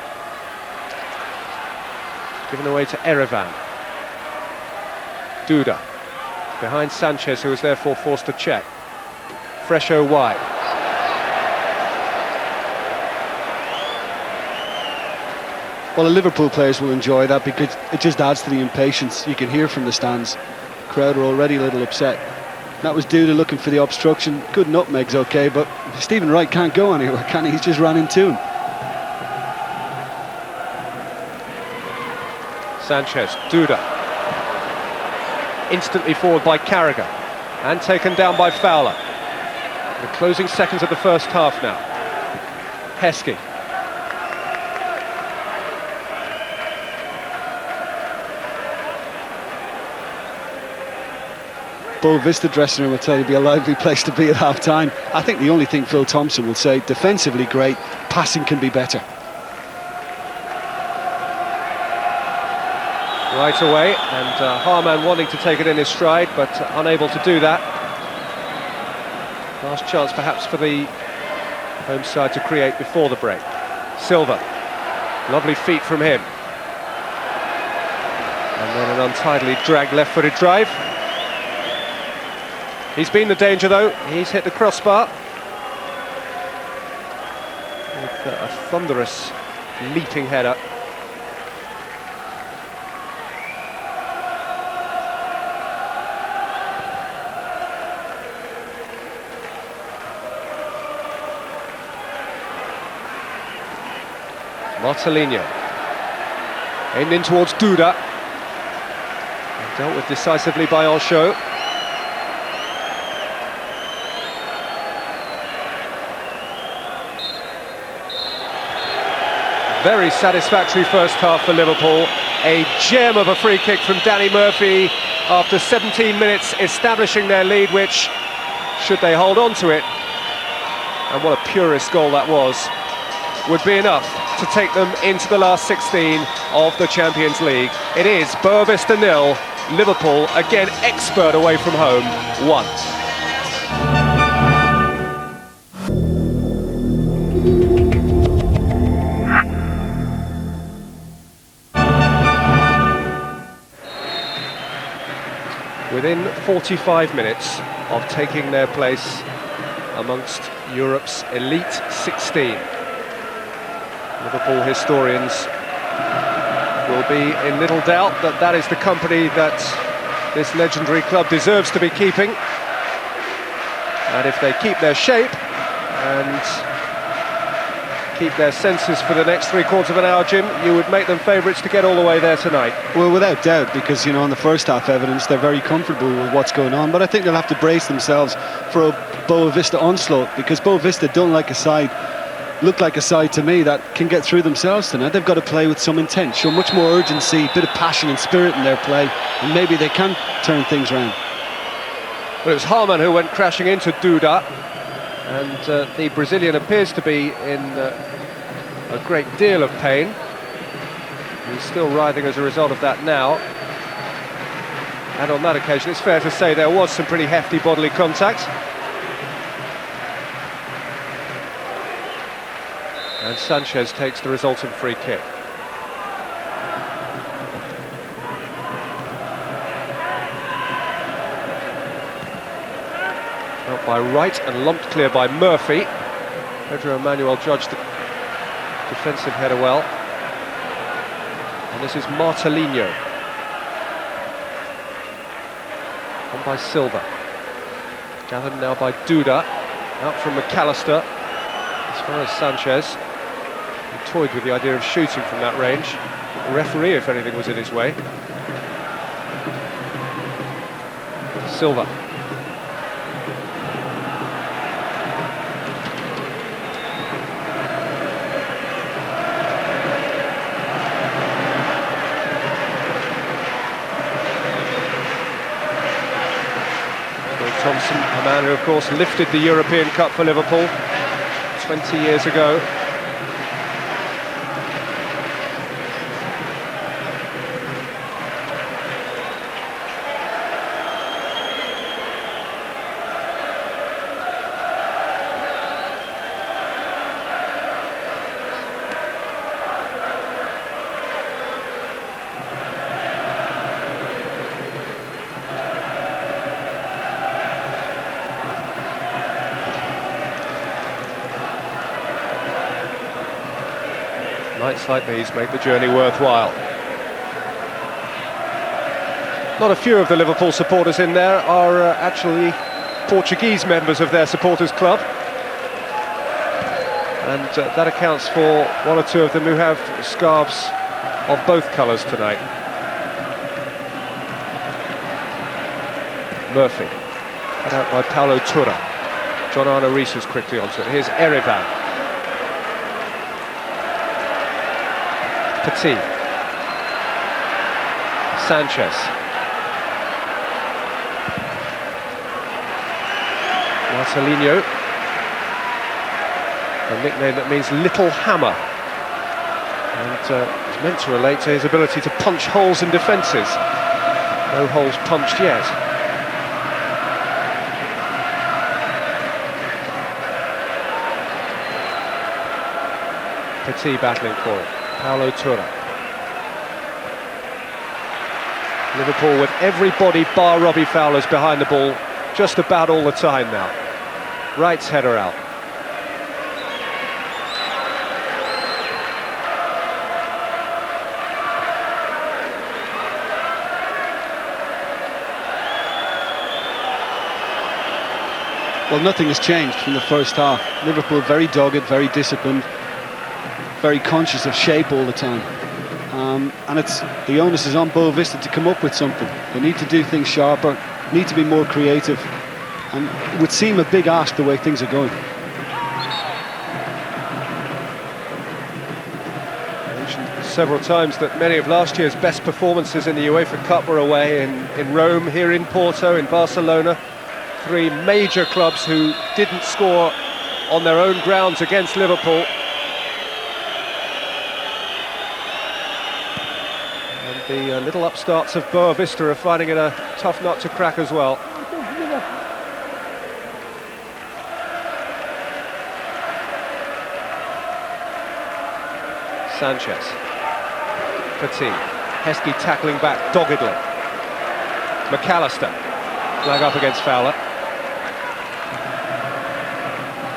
Given away to Erevan. Duda. Behind Sanchez, who was therefore forced to check. Fresho wide. Well, the Liverpool players will enjoy that because it just adds to the impatience. You can hear from the stands. The crowd are already a little upset. That was Duda looking for the obstruction. Good nutmeg's okay, but Stephen Wright can't go anywhere, can he? He's just ran into him. Sanchez, Duda. Instantly forward by Carragher. And taken down by Fowler. The closing seconds of the first half now. Heskey. Boavista dressing room will tell you it'll be a lively place to be at half-time. I think the only thing Phil Thompson will say, defensively great, passing can be better. Right away, and Harman wanting to take it in his stride, but unable to do that. Last chance perhaps for the home side to create before the break. Silva, lovely feet from him. And then an untidily dragged left-footed drive. He's been the danger though, he's hit the crossbar. With a thunderous leaping header. Marcelinho. Aimed in towards Duda. And dealt with decisively by Anchot. Very satisfactory first half for Liverpool. A gem of a free kick from Danny Murphy after 17 minutes, establishing their lead, which, should they hold on to it, and what a purist goal that was, would be enough to take them into the last 16 of the Champions League. It is Boavista 0, Liverpool, again expert away from home, 1. Within 45 minutes of taking their place amongst Europe's elite 16, Liverpool historians will be in little doubt that that is the company that this legendary club deserves to be keeping. And if they keep their shape and keep their senses for the next three-quarters of an hour, Jim, you would make them favourites to get all the way there tonight. Well, without doubt, because, you know, on the first half evidence, they're very comfortable with what's going on. But I think they'll have to brace themselves for a Boavista onslaught, because Boavista don't like a side, look like a side to me that can get through themselves tonight. They've got to play with some intent, show much more urgency, a bit of passion and spirit in their play, and maybe they can turn things around. Well, it was Harman who went crashing into Duda, and the Brazilian appears to be in a great deal of pain. He's still writhing as a result of that now. And on that occasion, it's fair to say there was some pretty hefty bodily contact. And Sanchez takes the resultant free kick. Out by Wright and lumped clear by Murphy. Pedro Emmanuel judged the defensive header well. And this is Marcelinho. On by Silva. Gathered now by Duda. Out from McAllister. As far as Sanchez. He toyed with the idea of shooting from that range. The referee, if anything, was in his way. Silva. Thompson, a man who of course lifted the European Cup for Liverpool 20 years ago. Nights like these make the journey worthwhile. Not a few of the Liverpool supporters in there are actually Portuguese members of their supporters club, and that accounts for one or two of them who have scarves of both colours tonight. Murphy, cut out by Paulo Turra. John Arne Riis is quickly onto it. Here's Erevan. Petit. Sanchez. Marcelinho. A nickname that means Little Hammer. And it's meant to relate to his ability to punch holes in defences. No holes punched yet. Petit battling for it. Paulo Turra. Liverpool with everybody bar Robbie Fowler's behind the ball just about all the time now. Wright's header out. Well, nothing has changed from the first half. Liverpool very dogged, very disciplined, very conscious of shape all the time. And the onus is on Boavista to come up with something. They need to do things sharper, need to be more creative, and it would seem a big ask the way things are going. I mentioned several times that many of last year's best performances in the UEFA Cup were away in Rome, here in Porto, in Barcelona. Three major clubs who didn't score on their own grounds against Liverpool. The little upstarts of Boavista are finding it a tough nut to crack as well. Sanchez. Petit. Heskey tackling back doggedly. McAllister. Flag up against Fowler.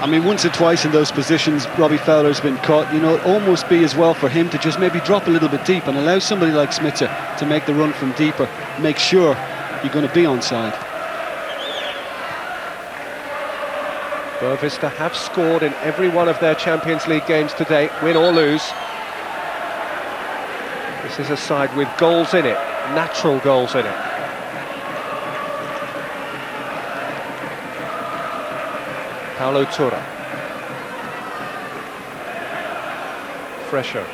I mean, once or twice in those positions, Robbie Fowler's been caught. You know, it'd almost be as well for him to just maybe drop a little bit deep and allow somebody like Smitzer to make the run from deeper. Make sure you're going to be onside. Boavista have scored in every one of their Champions League games to date, win or lose. This is a side with goals in it, natural goals in it. Paulo Turra. Fresher.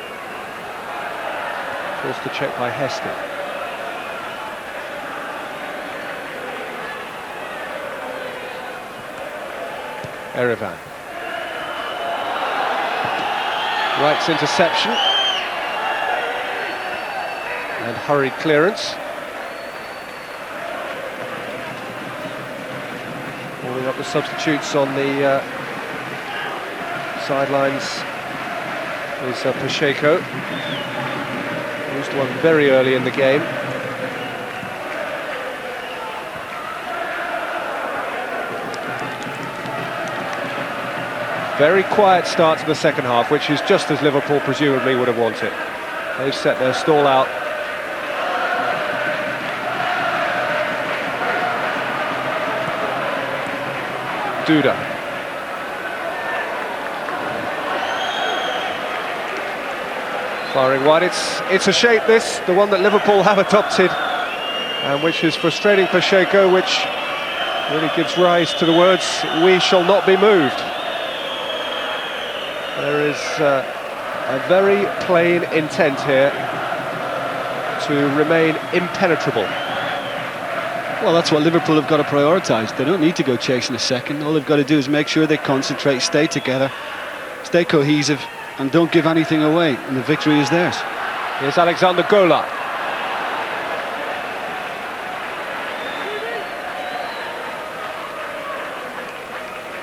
Forced to check by Heskey. Erevan. Wright's interception. And hurried clearance. Up the substitutes on the sidelines is Pacheco. Used one very early in the game. Very quiet start to the second half, which is just as Liverpool presumably would have wanted. They've set their stall out. Duda. Firing wide, it's a shape this, the one that Liverpool have adopted, and which is frustrating Pacheco, which really gives rise to the words, "We shall not be moved." There is a very plain intent here to remain impenetrable. Well, that's what Liverpool have got to prioritise. They don't need to go chasing a second. All they've got to do is make sure they concentrate, stay together, stay cohesive, and don't give anything away, and the victory is theirs. Here's Alexander Gola.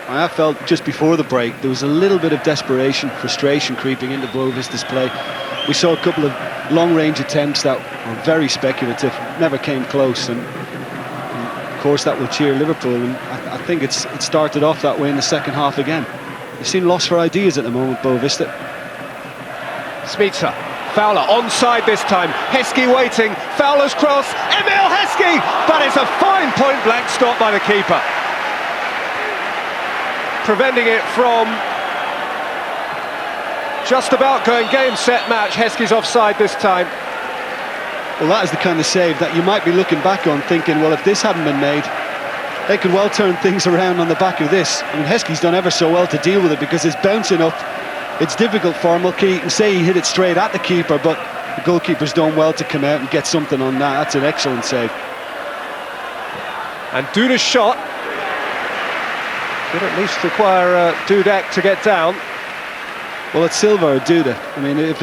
I felt just before the break there was a little bit of desperation, frustration creeping into Boavista's play. We saw a couple of long-range attempts that were very speculative, never came close, and of course that will cheer Liverpool, and I think it started off that way in the second half again. They seem lost for ideas at the moment, Boavista. Smica, Fowler onside this time, Heskey waiting, Fowler's cross, Emil Heskey, but it's a fine point-blank stop by the keeper. Preventing it from just about going game, set, match. Heskey's offside this time. Well, that is the kind of save that you might be looking back on thinking, well, if this hadn't been made, they could well turn things around on the back of this. I mean, Heskey's done ever so well to deal with it because it's bouncing up. It's difficult for him. Okay, you can say he hit it straight at the keeper, but the goalkeeper's done well to come out and get something on that. That's an excellent save. And Duda's shot could at least require Dudek to get down. Well, it's Silva or Duda. I mean, if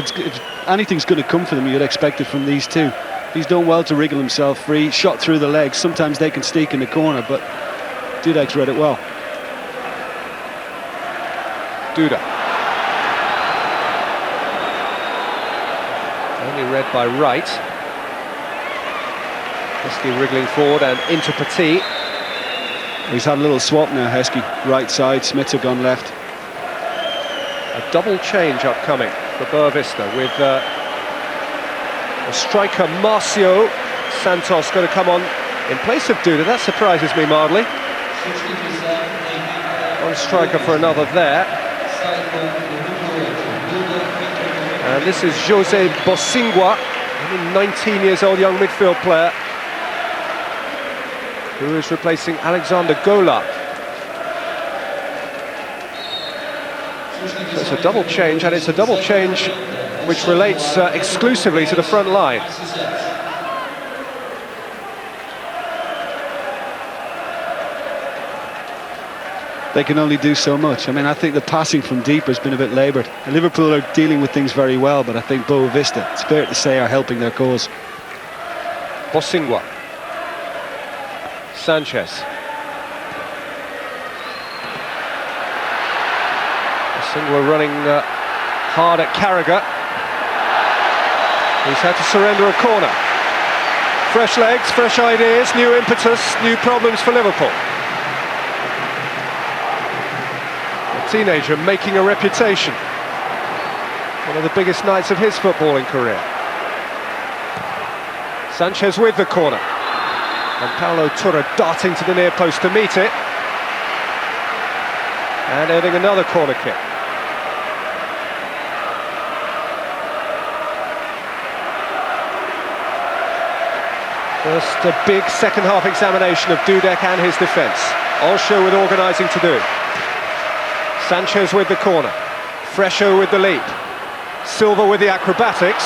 anything's going to come for them, you'd expect it from these two. He's done well to wriggle himself free, shot through the legs. Sometimes they can sneak in the corner, but Dudek's read it well. Duda. Only read by right. Heskey wriggling forward and into Partido. He's had a little swap now, Heskey. Right side, Smith's gone left. A double change upcoming for Boavista with the striker Marcio Santos going to come on in place of Duda. That surprises me mildly. One striker for another there. And this is Jose Bosingwa, 19 years old young midfield player, who is replacing Alexander Gola. So it's a double change, and it's a double change which relates exclusively to the front line. They can only do so much. I mean, I think the passing from deep has been a bit laboured. Liverpool are dealing with things very well, but I think Boavista, it's fair to say, are helping their cause. Bosingwa. Sanchez. Bosingwa running hard at Carragher. He's had to surrender a corner. Fresh legs, fresh ideas, new impetus, new problems for Liverpool. A teenager making a reputation. One of the biggest nights of his footballing career. Sanchez with the corner. And Paulo Turra darting to the near post to meet it. And earning another corner kick. First a big second half examination of Dudek and his defence. Olsho with organising to do. Sanchez with the corner. Fresho with the lead. Silva with the acrobatics,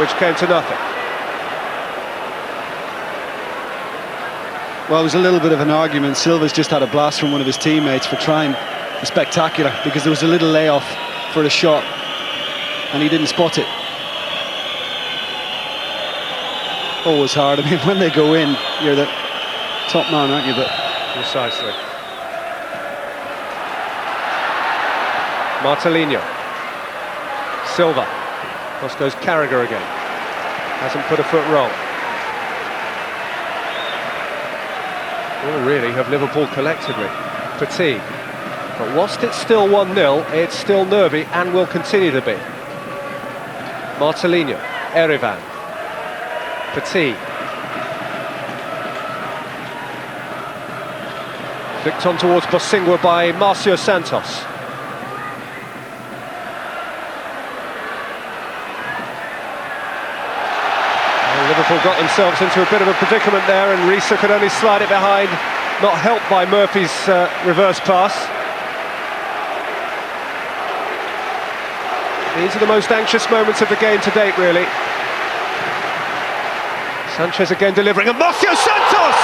which came to nothing. Well, it was a little bit of an argument. Silva's just had a blast from one of his teammates for trying the spectacular, because there was a little layoff for a shot and he didn't spot it. Always hard. I mean, when they go in, you're the top man, aren't you? But precisely. Martelinho. Silva. Cross goes Carragher again. Hasn't put a foot wrong. Well, really, have Liverpool collectively. Partido. But whilst it's still 1-0, it's still nervy and will continue to be. Martelinho. Erevan. Partido. Flicked on towards Bosingwa by Marcio Santos. Liverpool got themselves into a bit of a predicament there, and Risa could only slide it behind, not helped by Murphy's reverse pass. These are the most anxious moments of the game to date, really. Sanchez again delivering, and Marcio Santos!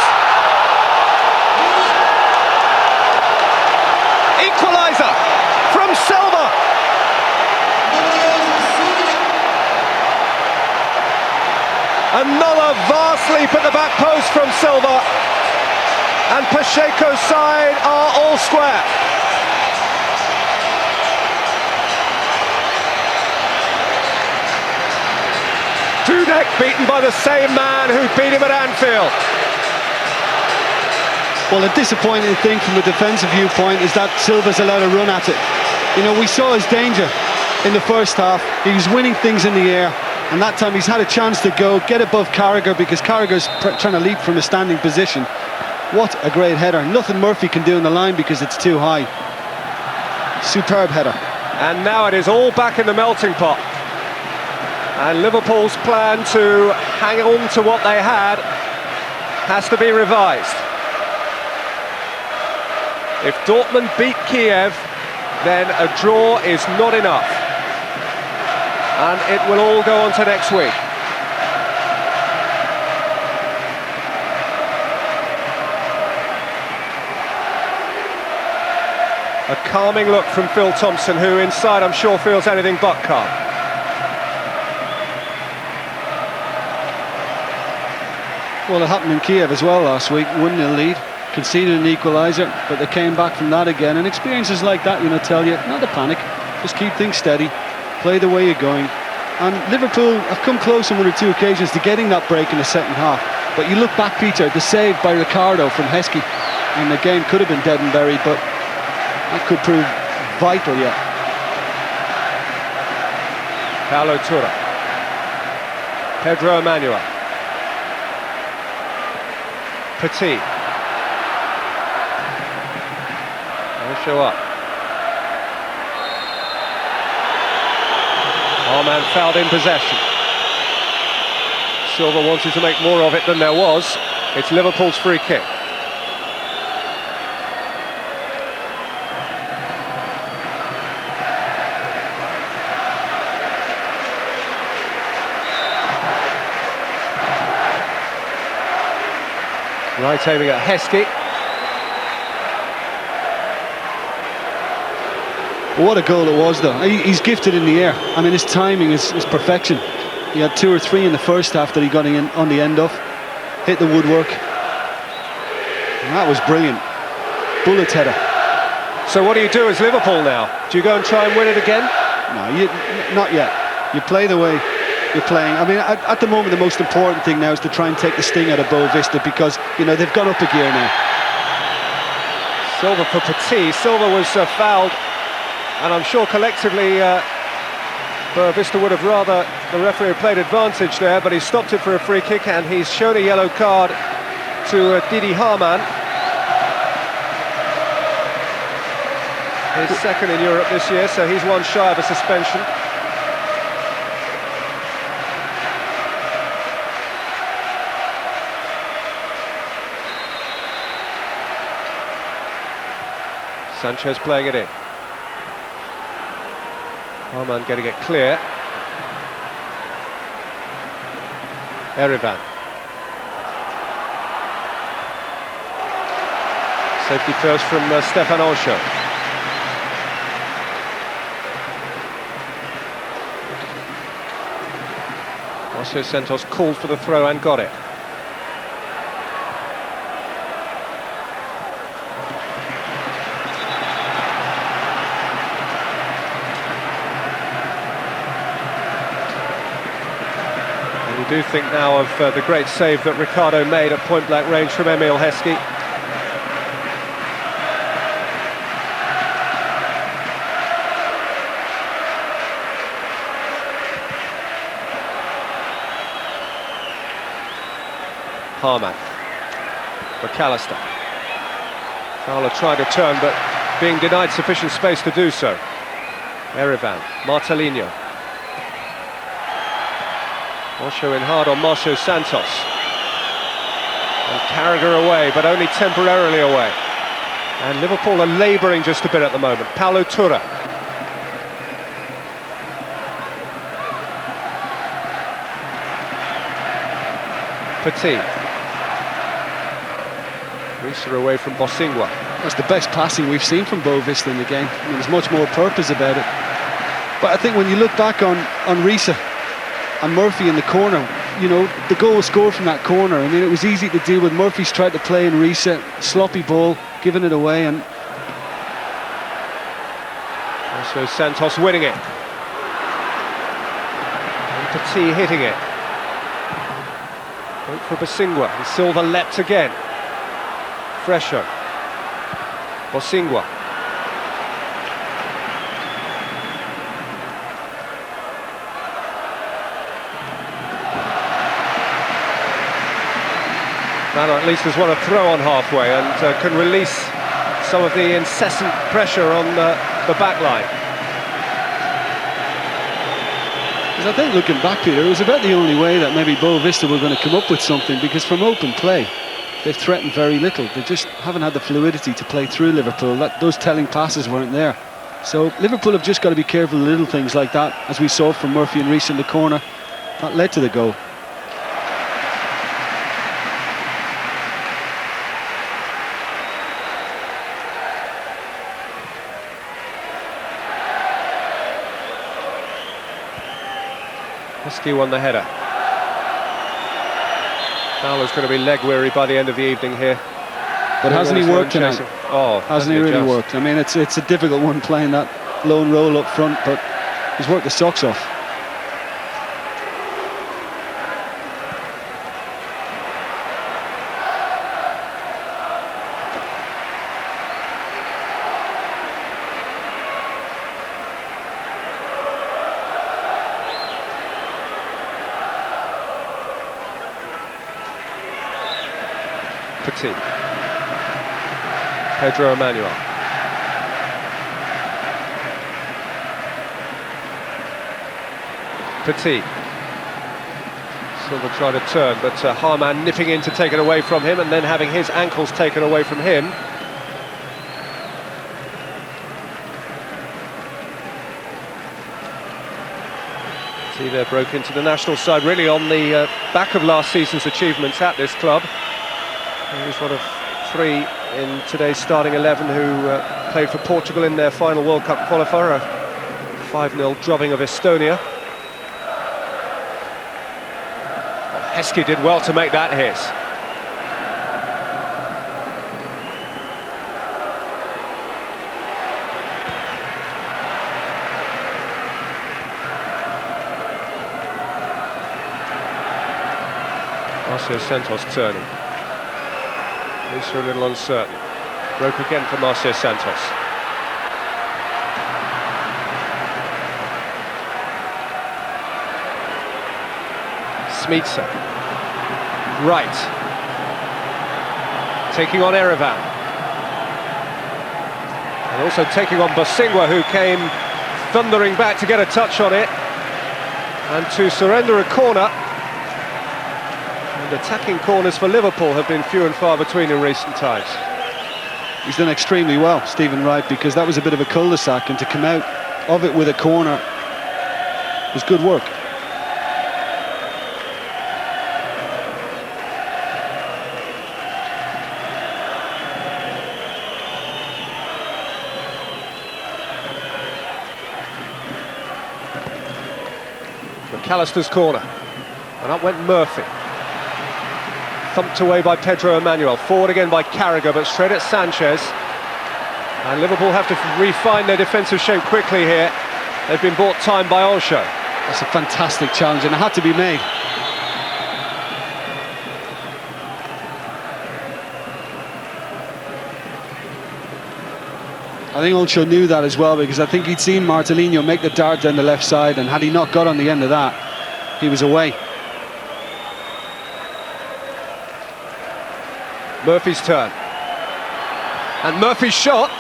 Equalizer from Silva! Another vast leap at the back post from Silva, and Pacheco's side are all square. Dudek beaten by the same man who beat him at Anfield. well, a disappointing thing from a defensive viewpoint is that Silva's allowed a run at it. You know, we saw his danger in the first half. He was winning things in the air, and that time he's had a chance to go, get above Carragher, because Carragher's trying to leap from a standing position. What a great header. Nothing Murphy can do in the line because it's too high. Superb header. And now it is all back in the melting pot. And Liverpool's plan to hang on to what they had has to be revised. If Dortmund beat Kiev, then a draw is not enough. And it will all go on to next week. A calming look from Phil Thompson, who inside I'm sure feels anything but calm. Well, it happened in Kiev as well last week. 1-0 lead, conceded an equaliser, but they came back from that again. And experiences like that, tell you not to panic, just keep things steady, play the way you're going. And Liverpool have come close on 1 or 2 occasions to getting that break in the second half. But you look back, Peter, the save by Ricardo from Heskey, and the game could have been dead and buried, but that could prove vital yet. Paulo Tura, Pedro Emmanuel, Petit, they'll show up. Arman fouled in possession. Silva wanted to make more of it than there was. It's Liverpool's free kick. Right aiming at Heskey. What a goal it was, though. He's gifted in the air. I mean, his timing is perfection. He had 2 or 3 in the first half that he got in on the end of. Hit the woodwork. And that was brilliant. Bullet header. So what do you do as Liverpool now? Do you go and try and win it again? No, not yet. You play the way you're playing. I mean, at the moment, the most important thing now is to try and take the sting out of Boavista, because, they've gone up a gear now. Silva for Petit. Silva was fouled, and I'm sure collectively Boavista would have rather the referee had played advantage there, but he stopped it for a free kick, and he's shown a yellow card to Didi Hamann. His second in Europe this year, so he's one shy of a suspension. Sanchez playing it in. Hamann getting it clear. Erivan. Safety first from Stefan Osho. Osho Santos called for the throw and got it. We do think now of the great save that Ricardo made at point-blank range from Emil Heskey. Hamann, McAllister. Fowler tried to turn, but being denied sufficient space to do so. Erivan, Martelinho. Osho in hard on Marcio Santos. And Carragher away, but only temporarily away. And Liverpool are labouring just a bit at the moment. Paulo Tura. Petit. Risa away from Bosingwa. That's the best passing we've seen from Boavista in the game. I mean, there's much more purpose about it. But I think when you look back on Risa and Murphy in the corner, the goal was scored from that corner. I mean, it was easy to deal with. Murphy's tried to play in Risa, sloppy ball, giving it away, and also Santos winning it. And Petit hitting it. Wait for Bosingwa, and Silva leapt again. Fresho. Bosingwa. Manor at least has won a throw on halfway and can release some of the incessant pressure on the back line. Because I think looking back, Peter, it was about the only way that maybe Boavista were going to come up with something, because from open play they've threatened very little. They just haven't had the fluidity to play through Liverpool. Those telling passes weren't there. So Liverpool have just got to be careful of little things like that, as we saw from Murphy and Reece in the corner. That led to the goal. Heskey won the header. Fowler's going to be leg weary by the end of the evening here. But hasn't he worked tonight? Oh, hasn't he really worked? I mean, it's a difficult one playing that lone role up front, but he's worked the socks off. Partido. Pedro Emmanuel. Partido. Silva tried to turn, but Harman nipping in to take it away from him and then having his ankles taken away from him. See, there broke into the national side, really on the back of last season's achievements at this club. He was one of three in today's starting 11 who played for Portugal in their final World Cup qualifier, a 5-0 drubbing of Estonia. Heskey did well to make that his. Marcio Santos turning. These are a little uncertain. Broke again for Marcio Santos. Smica. Right. Taking on Erevan. And also taking on Bosingwa, who came thundering back to get a touch on it. And to surrender a corner. And attacking corners for Liverpool have been few and far between in recent times. He's done extremely well, Stephen Wright, because that was a bit of a cul-de-sac, and to come out of it with a corner was good work. McAllister's corner, and up went Murphy. Thumped away by Pedro Emmanuel, forward again by Carragher, but straight at Sanchez. And Liverpool have to refine their defensive shape quickly here. They've been bought time by Olsho. That's a fantastic challenge, and it had to be made. I think Olsho knew that as well, because I think he'd seen Martelinho make the dart down the left side, and had he not got on the end of that, he was away. Murphy's turn. And Murphy's shot.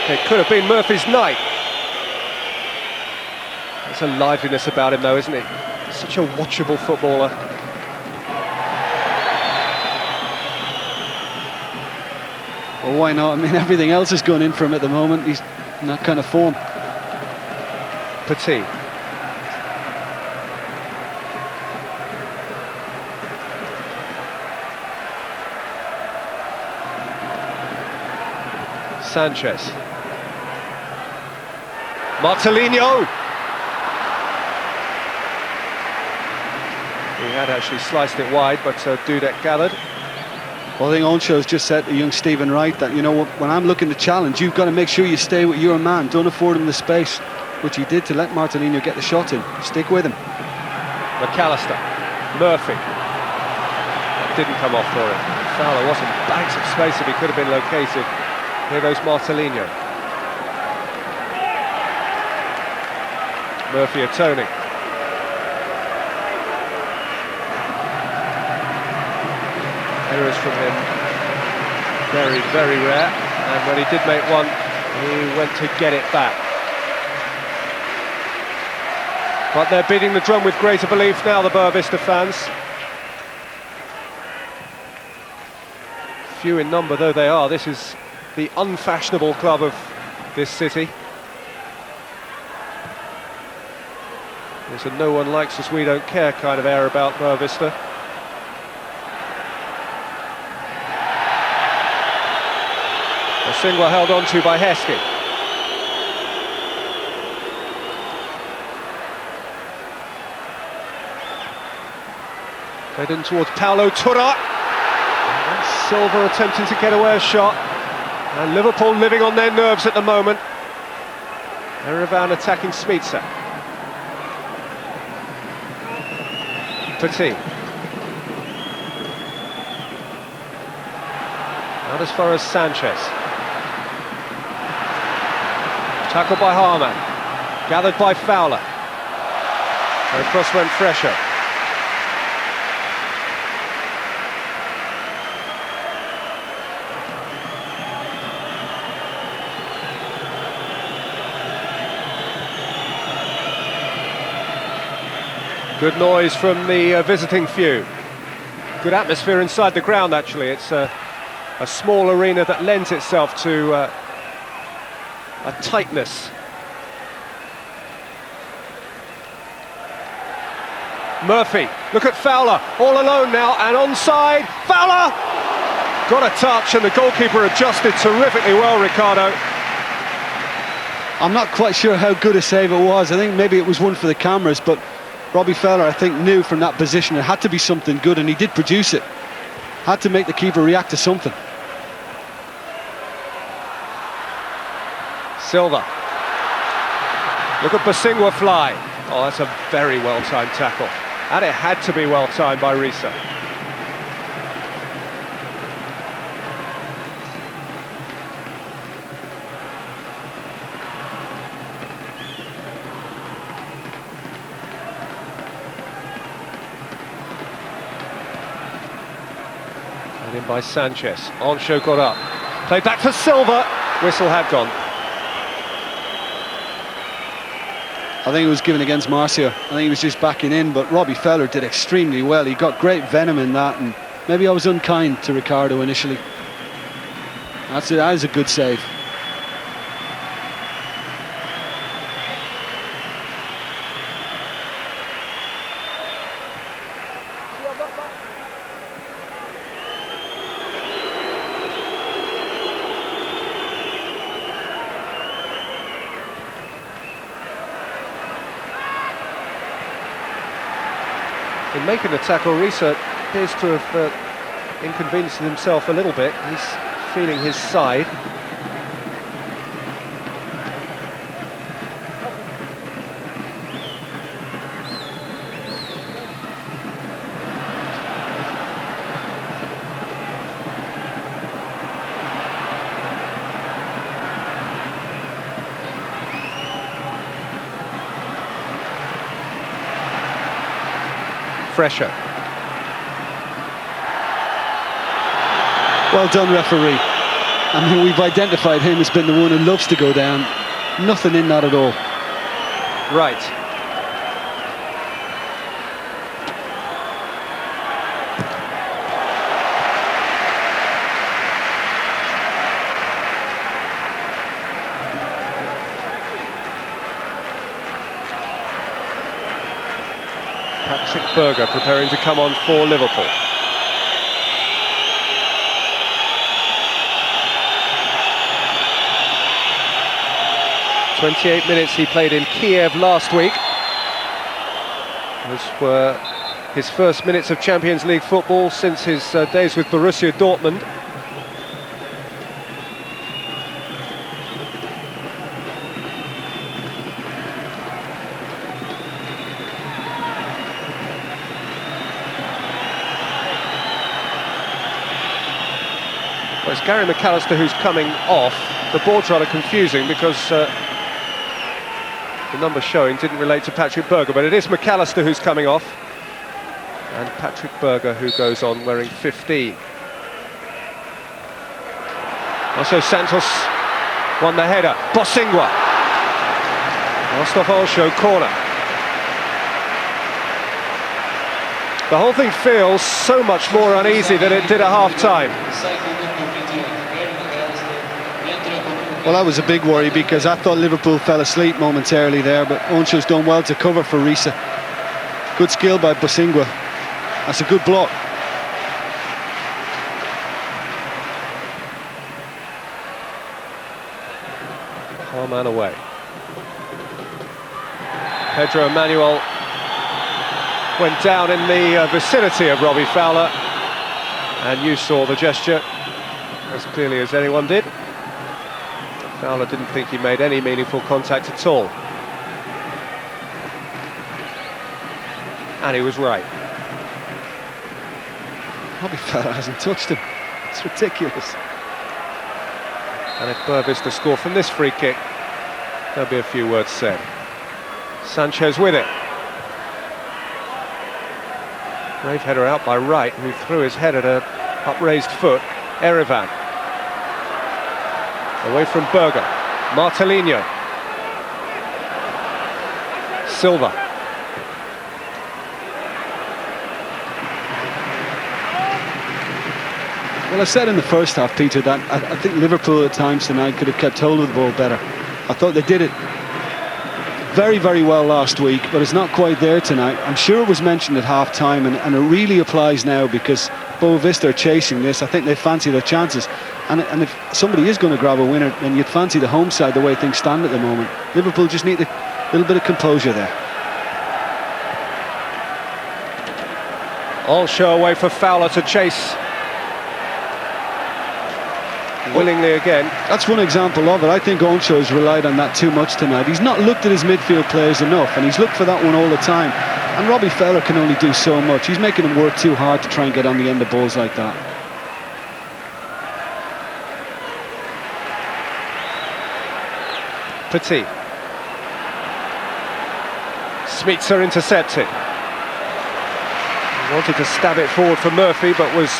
It could have been Murphy's night. There's a liveliness about him though, isn't he? Such a watchable footballer. Well, why not? I mean, everything else has gone in for him at the moment. He's in that kind of form. Partido. Sanchez. Martelinho! He had actually sliced it wide, but Dudek gathered. Well, I think Olsho's just said to young Stephen Wright that, you know, when I'm looking to challenge, you've got to make sure you stay with your man. Don't afford him the space, which he did to let Martelinho get the shot in. Stick with him. McAllister. Murphy. That didn't come off for him. Fowler wasn't bags of space if he could have been located. Here goes Martelinho. Murphy atoning. Errors from him, very, very rare. And when he did make one, he went to get it back. But they're beating the drum with greater belief now, the Boavista fans. Few in number though they are, this is the unfashionable club of this city. There's a no one likes us, we don't care kind of air about Boavista. Silva held on to by Heskey. Played in towards Paulo Turra. Silva attempting to get away a shot. And Liverpool living on their nerves at the moment. Erevan attacking Smica. Partido. Not as far as Sanchez. Tackled by Harman. Gathered by Fowler. And across went Fresher. Good noise from the visiting few. Good atmosphere inside the ground, actually. It's a small arena that lends itself to a tightness. Murphy, look at Fowler, all alone now, and onside. Fowler! Got a touch, and the goalkeeper adjusted terrifically well, Ricardo. I'm not quite sure how good a save it was. I think maybe it was one for the cameras, but Robbie Fowler, I think, knew from that position it had to be something good, and he did produce it. Had to make the keeper react to something. Silva. Look at Basingwa fly. Oh, that's a very well-timed tackle. And it had to be well-timed by Risa. In by Sanchez. Oncho got up. Played back for Silva. Whistle had gone. I think it was given against Marcio. I think he was just backing in, but Robbie Fowler did extremely well. He got great venom in that, and maybe I was unkind to Ricardo initially. That's it. That is a good save. In making the tackle, Risa appears to have inconvenienced himself a little bit. He's feeling his side. Fresher. Well done, referee. I mean, we've identified him as being the one who loves to go down. Nothing in that at all. Right. Patrick Berger preparing to come on for Liverpool. "28 minutes he played in Kiev last week. Those were his first minutes of Champions League football since his days with Borussia Dortmund. Well, it's Gary McAllister who's coming off. The board's rather confusing because the number showing didn't relate to Patrick Berger, but it is McAllister who's coming off, and Patrick Berger who goes on wearing 15. Also Santos won the header. Bosingwa. Rostov Olsho corner. The whole thing feels so much more uneasy than it did at half-time. Well, that was a big worry because I thought Liverpool fell asleep momentarily there, but Onsho's done well to cover for Risa. Good skill by Bosingwa. That's a good block. Man away. Pedro Emmanuel went down in the vicinity of Robbie Fowler, and you saw the gesture as clearly as anyone did. Fowler didn't think he made any meaningful contact at all, and he was right. Robbie Fowler hasn't touched him. It's ridiculous. And if Boavista score from this free kick, there'll be a few words said. Sanchez with it. Brave header out by Wright, who threw his head at a upraised foot. Erevan. Away from Berger. Martelinho. Silva. Well, I said in the first half, Peter, that I think Liverpool at times tonight could have kept hold of the ball better. I thought they did it very, very well last week, but it's not quite there tonight. I'm sure it was mentioned at half-time, and it really applies now because Boavista are chasing this. I think they fancy their chances. And if somebody is going to grab a winner, then you'd fancy the home side the way things stand at the moment. Liverpool just need a little bit of composure there. Olsho away for Fowler to chase willingly again. That's one example of it. I think Onsho has relied on that too much tonight. He's not looked at his midfield players enough, and he's looked for that one all the time. And Robbie Fowler can only do so much. He's making him work too hard to try and get on the end of balls like that. Petit. Smitsa intercepted. He wanted to stab it forward for Murphy, but was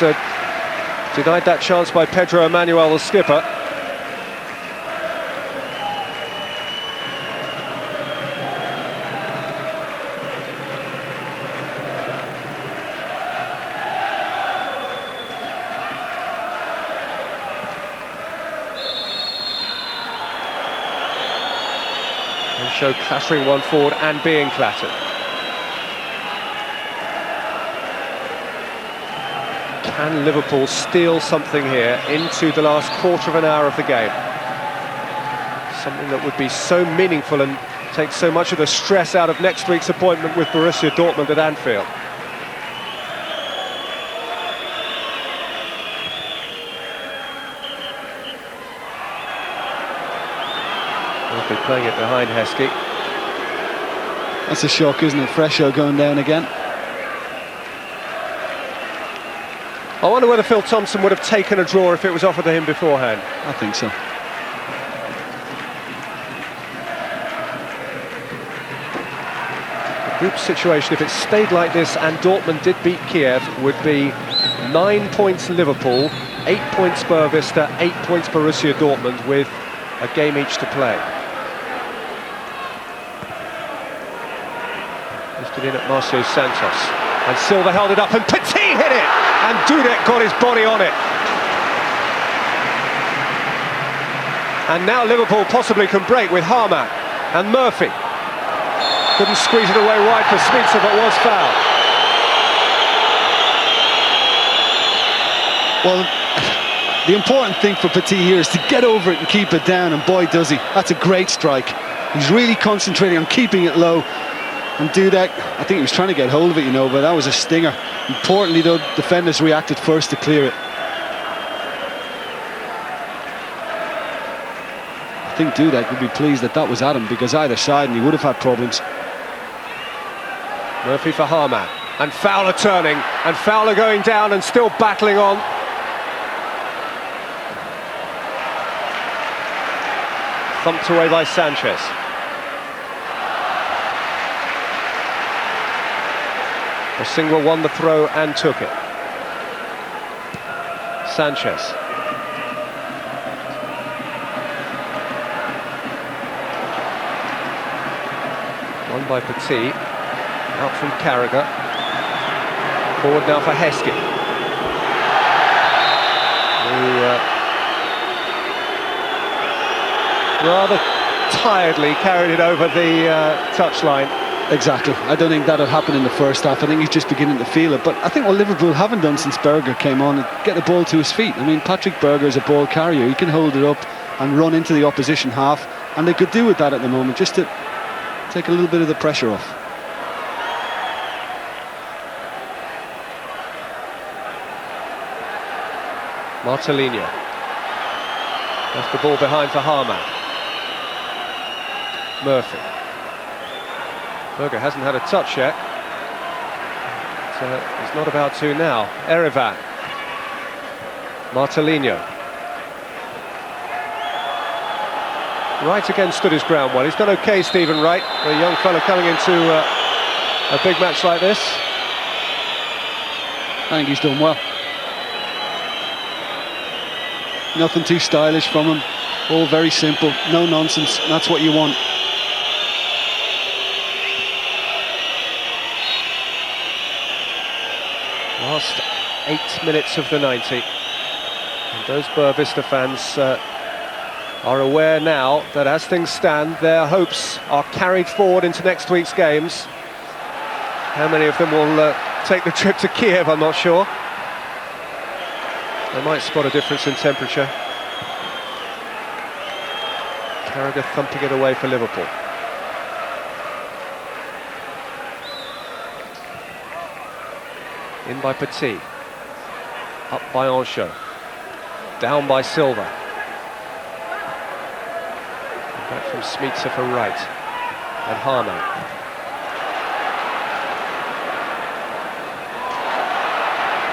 denied that chance by Pedro Emmanuel, the skipper. Show clattering one forward and being clattered. Can Liverpool steal something here into the last quarter of an hour of the game? Something that would be so meaningful and take so much of the stress out of next week's appointment with Borussia Dortmund at Anfield. Playing it behind Heskey. That's a shock, isn't it? Fresho going down again. I wonder whether Phil Thompson would have taken a draw if it was offered to him beforehand. I think so. The group situation, if it stayed like this and Dortmund did beat Kiev, would be 9 points Liverpool, 8 points Boavista, 8 points Borussia Dortmund, with a game each to play. Lifted in at Marcio Santos, and Silva held it up, and Petit hit it, and Dudek got his body on it. And now Liverpool possibly can break with Harman and Murphy. Couldn't squeeze it away wide for Smitsa, but was fouled. Well, the important thing for Petit here is to get over it and keep it down, and boy does he. That's a great strike. He's really concentrating on keeping it low. And Dudek, I think he was trying to get hold of it, you know, but that was a stinger. Importantly though, defenders reacted first to clear it. I think Dudek would be pleased that that was at him, because either side and he would have had problems. Murphy for Harman, and Fowler turning, and Fowler going down and still battling on. Thumped away by Sanchez. Bosingwa won the throw and took it. Sanchez. Won by Petit. Out from Carragher. Forward now for Heskey. Who rather tiredly carried it over the touchline. Exactly. I don't think that'll happen in the first half. I think he's just beginning to feel it. But I think what Liverpool haven't done since Berger came on is get the ball to his feet. I mean, Patrick Berger is a ball carrier. He can hold it up and run into the opposition half. And they could do with that at the moment, just to take a little bit of the pressure off. Martelinho. Left the ball behind for Harman. Murphy. Berger hasn't had a touch yet. He's not about to now. Erevan. Martelinho. Wright again stood his ground well. He's done okay, Stephen Wright, for a young fellow coming into a big match like this. I think he's done well. Nothing too stylish from him. All very simple, no nonsense. That's what you want. Last 8 minutes of the 90. And those Boavista fans are aware now that as things stand, their hopes are carried forward into next week's games. How many of them will take the trip to Kiev, I'm not sure. They might spot a difference in temperature. Carragher thumping it away for Liverpool. In by Petit. Up by Ancho. Down by Silva. And back from Smica for Wright. And Harman.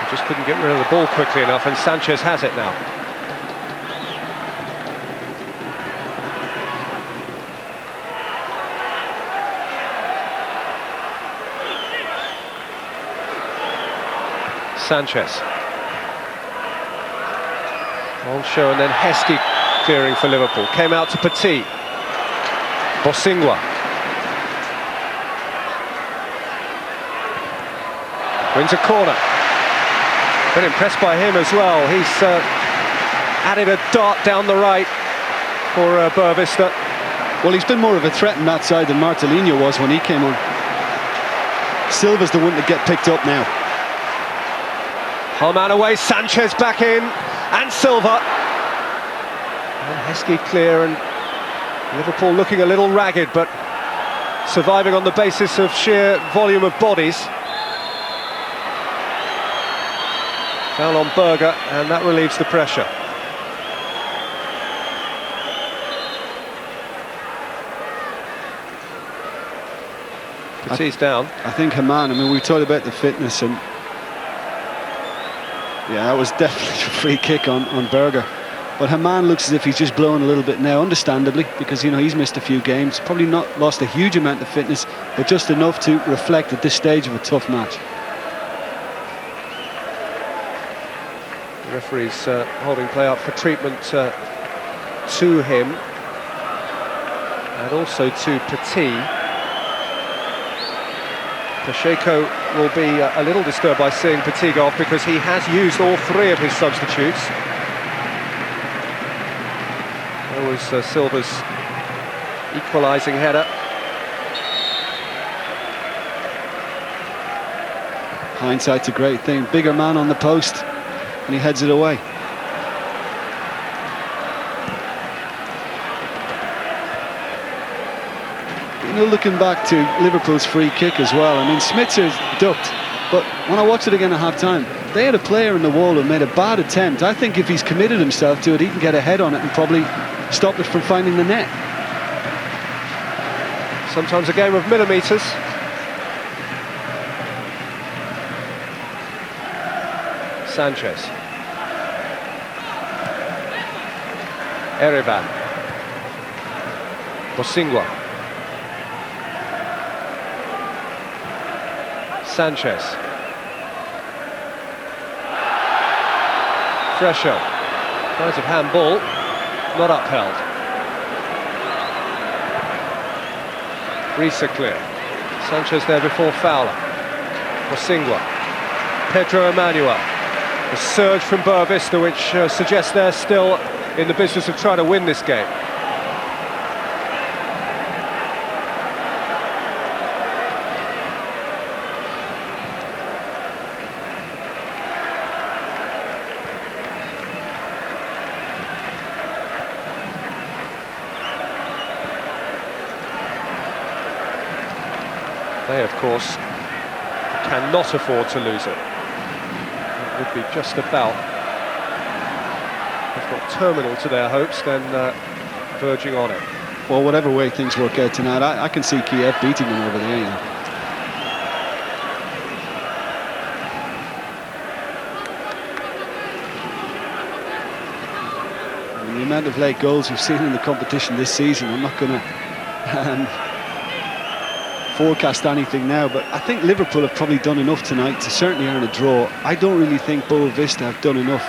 Just couldn't get rid of the ball quickly enough, and Sanchez has it now. Sanchez. Ancho and then Heskey clearing for Liverpool. Came out to Petit. Bosingwa. Wins a corner. Been impressed by him as well. He's added a dart down the right for Boavista. Well, he's been more of a threat on that side than Martelinho was when he came on. Silva's the one to get picked up now. Harman away, Sanchez back in, and Silva. And Heskey clear, and Liverpool looking a little ragged, but surviving on the basis of sheer volume of bodies. Foul on Berger, and that relieves the pressure. Petit's down. I think Haman, I mean, we talked about the fitness, and yeah, that was definitely a free kick on Berger. But Haman looks as if he's just blowing a little bit now, understandably, because, you know, he's missed a few games. Probably not lost a huge amount of fitness, but just enough to reflect at this stage of a tough match. The referee's holding play up for treatment to him, and also to Petit. Pacheco will be a little disturbed by seeing Petit go off, because he has used all three of his substitutes. There was Silva's equalising header. Hindsight's a great thing. Bigger man on the post, and he heads it away. You know, looking back to Liverpool's free kick as well, I mean, Smica's ducked, but when I watched it again at half-time, they had a player in the wall who made a bad attempt. I think if he's committed himself to it, he can get a head on it and probably stop it from finding the net. Sometimes a game of millimetres. Sanchez. Erevan. Bosingwa. Sanchez. Fresho. Tries of handball, not upheld. Risa clear. Sanchez there before Fowler. Mosingwa. Pedro Emmanuel. A surge from Boavista, which suggests they're still in the business of trying to win this game. They, of course, cannot afford to lose it. It would be just about, if not terminal to their hopes, then verging on it. Well, whatever way things work out tonight, I can see Kiev beating them over there. The amount of late goals we've seen in the competition this season, I'm not going to forecast anything now, but I think Liverpool have probably done enough tonight to certainly earn a draw. I don't really think Boavista have done enough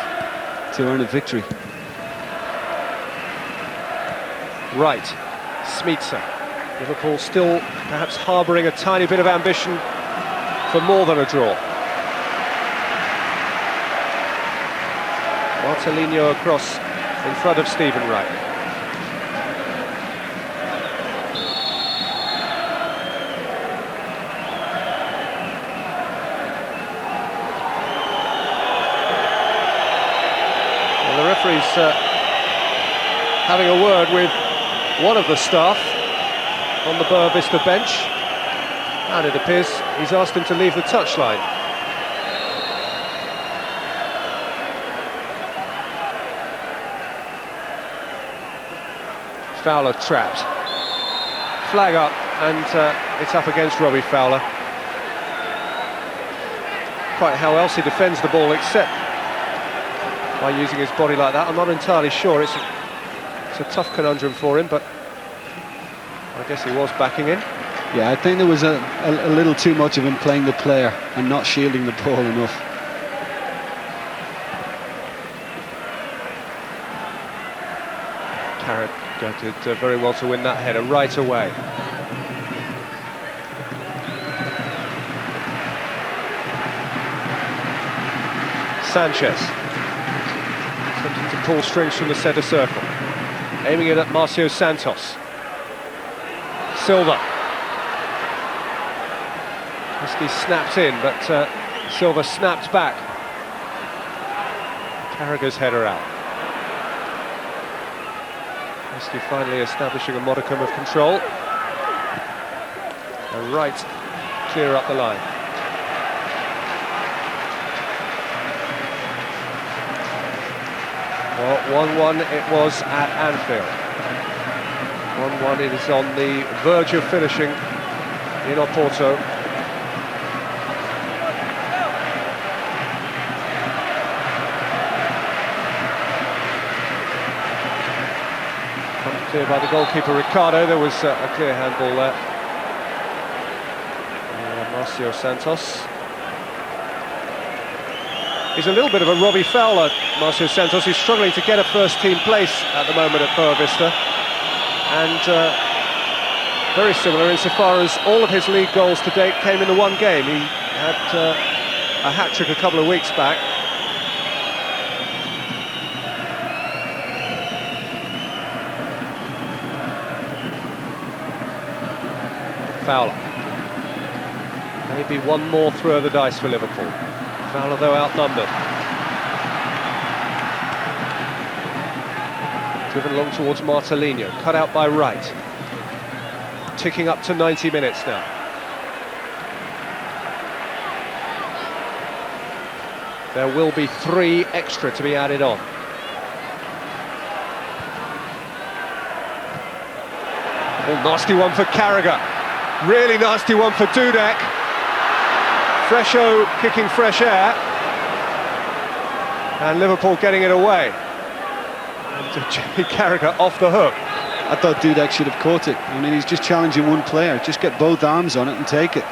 to earn a victory. Right, Smica. Liverpool still perhaps harbouring a tiny bit of ambition for more than a draw. Martelinho across in front of Stephen Wright. The referee's having a word with one of the staff on the Boavista bench, and it appears he's asked him to leave the touchline. Fowler trapped. Flag up, and it's up against Robbie Fowler. Quite how else he defends the ball except by using his body like that, I'm not entirely sure. It's a tough conundrum for him, but I guess he was backing in. Yeah, I think there was a little too much of him playing the player and not shielding the ball enough. Carragher did very well to win that header right away. Sanchez. Attempting to pull strings from the centre circle. Aiming it at Marcio Santos. Silva. He snapped in, but Silva snapped back. Carragher's header out. Misty finally establishing a modicum of control. And right, clear up the line. Well, 1-1 it was at Anfield. 1-1 it is on the verge of finishing in Oporto. Clear by the goalkeeper Ricardo. There was a clear handball there. Marcio Santos. He's a little bit of a Robbie Fowler, Marcio Santos. He's struggling to get a first-team place at the moment at Boavista. And very similar insofar as all of his league goals to date came in the one game. He had a hat-trick a couple of weeks back. Fowler. Maybe one more throw of the dice for Liverpool. Fowler, though, outnumbered. Driven along towards Martelinho, cut out by Wright. Ticking up to 90 minutes now. There will be 3 extra to be added on. Oh, nasty one for Carragher. Really nasty one for Dudek. Fresho kicking fresh air. And Liverpool getting it away. And Jimmy Carragher off the hook. I thought Dudek should have caught it. I mean, he's just challenging one player. Just get both arms on it and take it.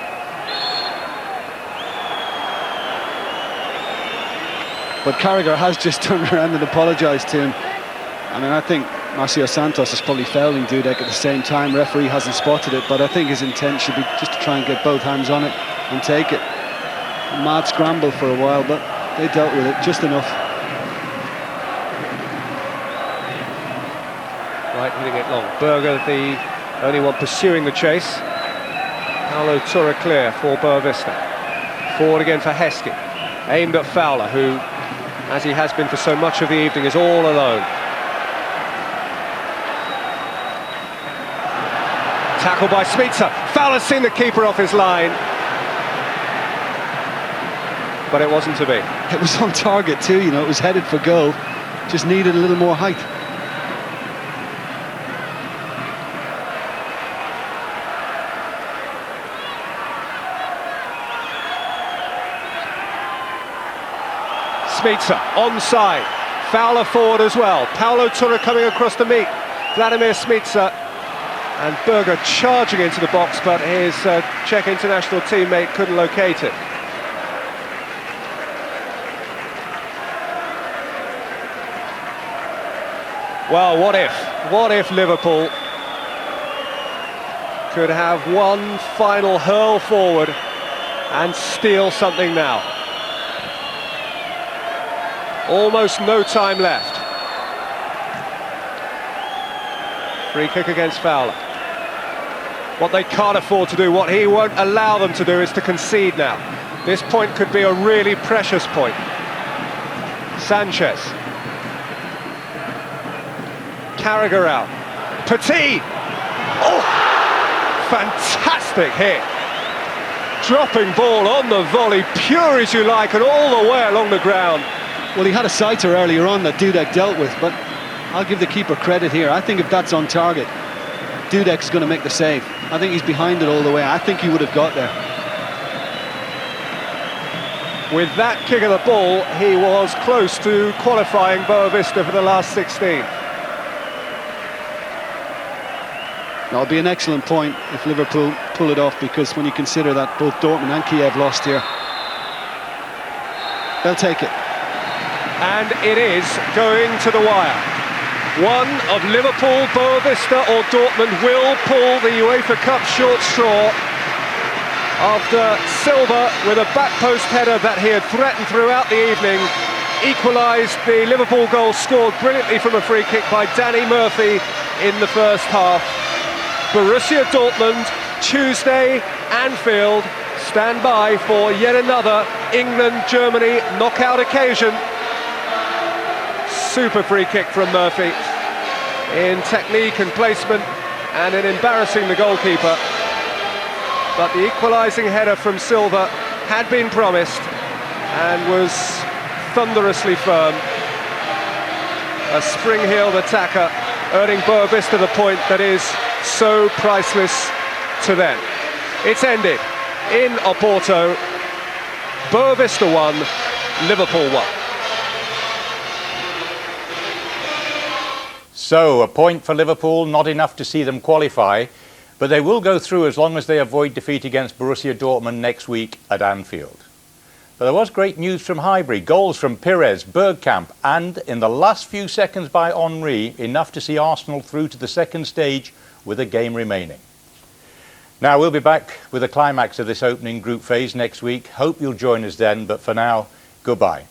But Carragher has just turned around and apologised to him. I mean, I think Marcio Santos is probably fouling Dudek at the same time. Referee hasn't spotted it, but I think his intent should be just to try and get both hands on it and take it. A mad scramble for a while, but they dealt with it just enough. Right, hitting it long. Berger, the only one pursuing the chase. Paulo Torre clear for Boavista. Forward again for Heskey. Aimed at Fowler, who, as he has been for so much of the evening, is all alone. Tackle by Smica. Fowler's seen the keeper off his line. But it wasn't to be. It was on target too, you know, it was headed for goal. Just needed a little more height. Smica, onside. Fowler forward as well. Paulo Torre coming across to meet Vladimir Smica. And Berger charging into the box, but his Czech international teammate couldn't locate it. Well, what if Liverpool could have one final hurl forward and steal something now? Almost no time left. Free kick against Fowler. What they can't afford to do, what he won't allow them to do, is to concede now. This point could be a really precious point. Sanchez. Carragher out. Petit! Oh! Fantastic hit! Dropping ball on the volley, pure as you like, and all the way along the ground. Well, he had a sighter earlier on that Dudek dealt with, but I'll give the keeper credit here. I think if that's on target, Dudek's going to make the save. I think he's behind it all the way. I think he would have got there. With that kick of the ball, he was close to qualifying Boavista for the last 16. That'll be an excellent point if Liverpool pull it off, because when you consider that both Dortmund and Kiev lost here, they'll take it. And it is going to the wire. One of Liverpool, Boavista or Dortmund will pull the UEFA Cup short straw after Silva, with a back post header that he had threatened throughout the evening, equalised the Liverpool goal scored brilliantly from a free kick by Danny Murphy in the first half. Borussia Dortmund, Tuesday, Anfield, stand by for yet another England-Germany knockout occasion. Super free kick from Murphy, in technique and placement, and in embarrassing the goalkeeper. But the equalising header from Silva had been promised and was thunderously firm. A spring-heeled attacker, earning Boavista the point that is so priceless to them. It's ended in Oporto. Boavista 1, Liverpool 1. So, a point for Liverpool, not enough to see them qualify, but they will go through as long as they avoid defeat against Borussia Dortmund next week at Anfield. But there was great news from Highbury, goals from Pires, Bergkamp, and in the last few seconds by Henry, enough to see Arsenal through to the second stage with a game remaining. Now, we'll be back with the climax of this opening group phase next week. Hope you'll join us then, but for now, goodbye.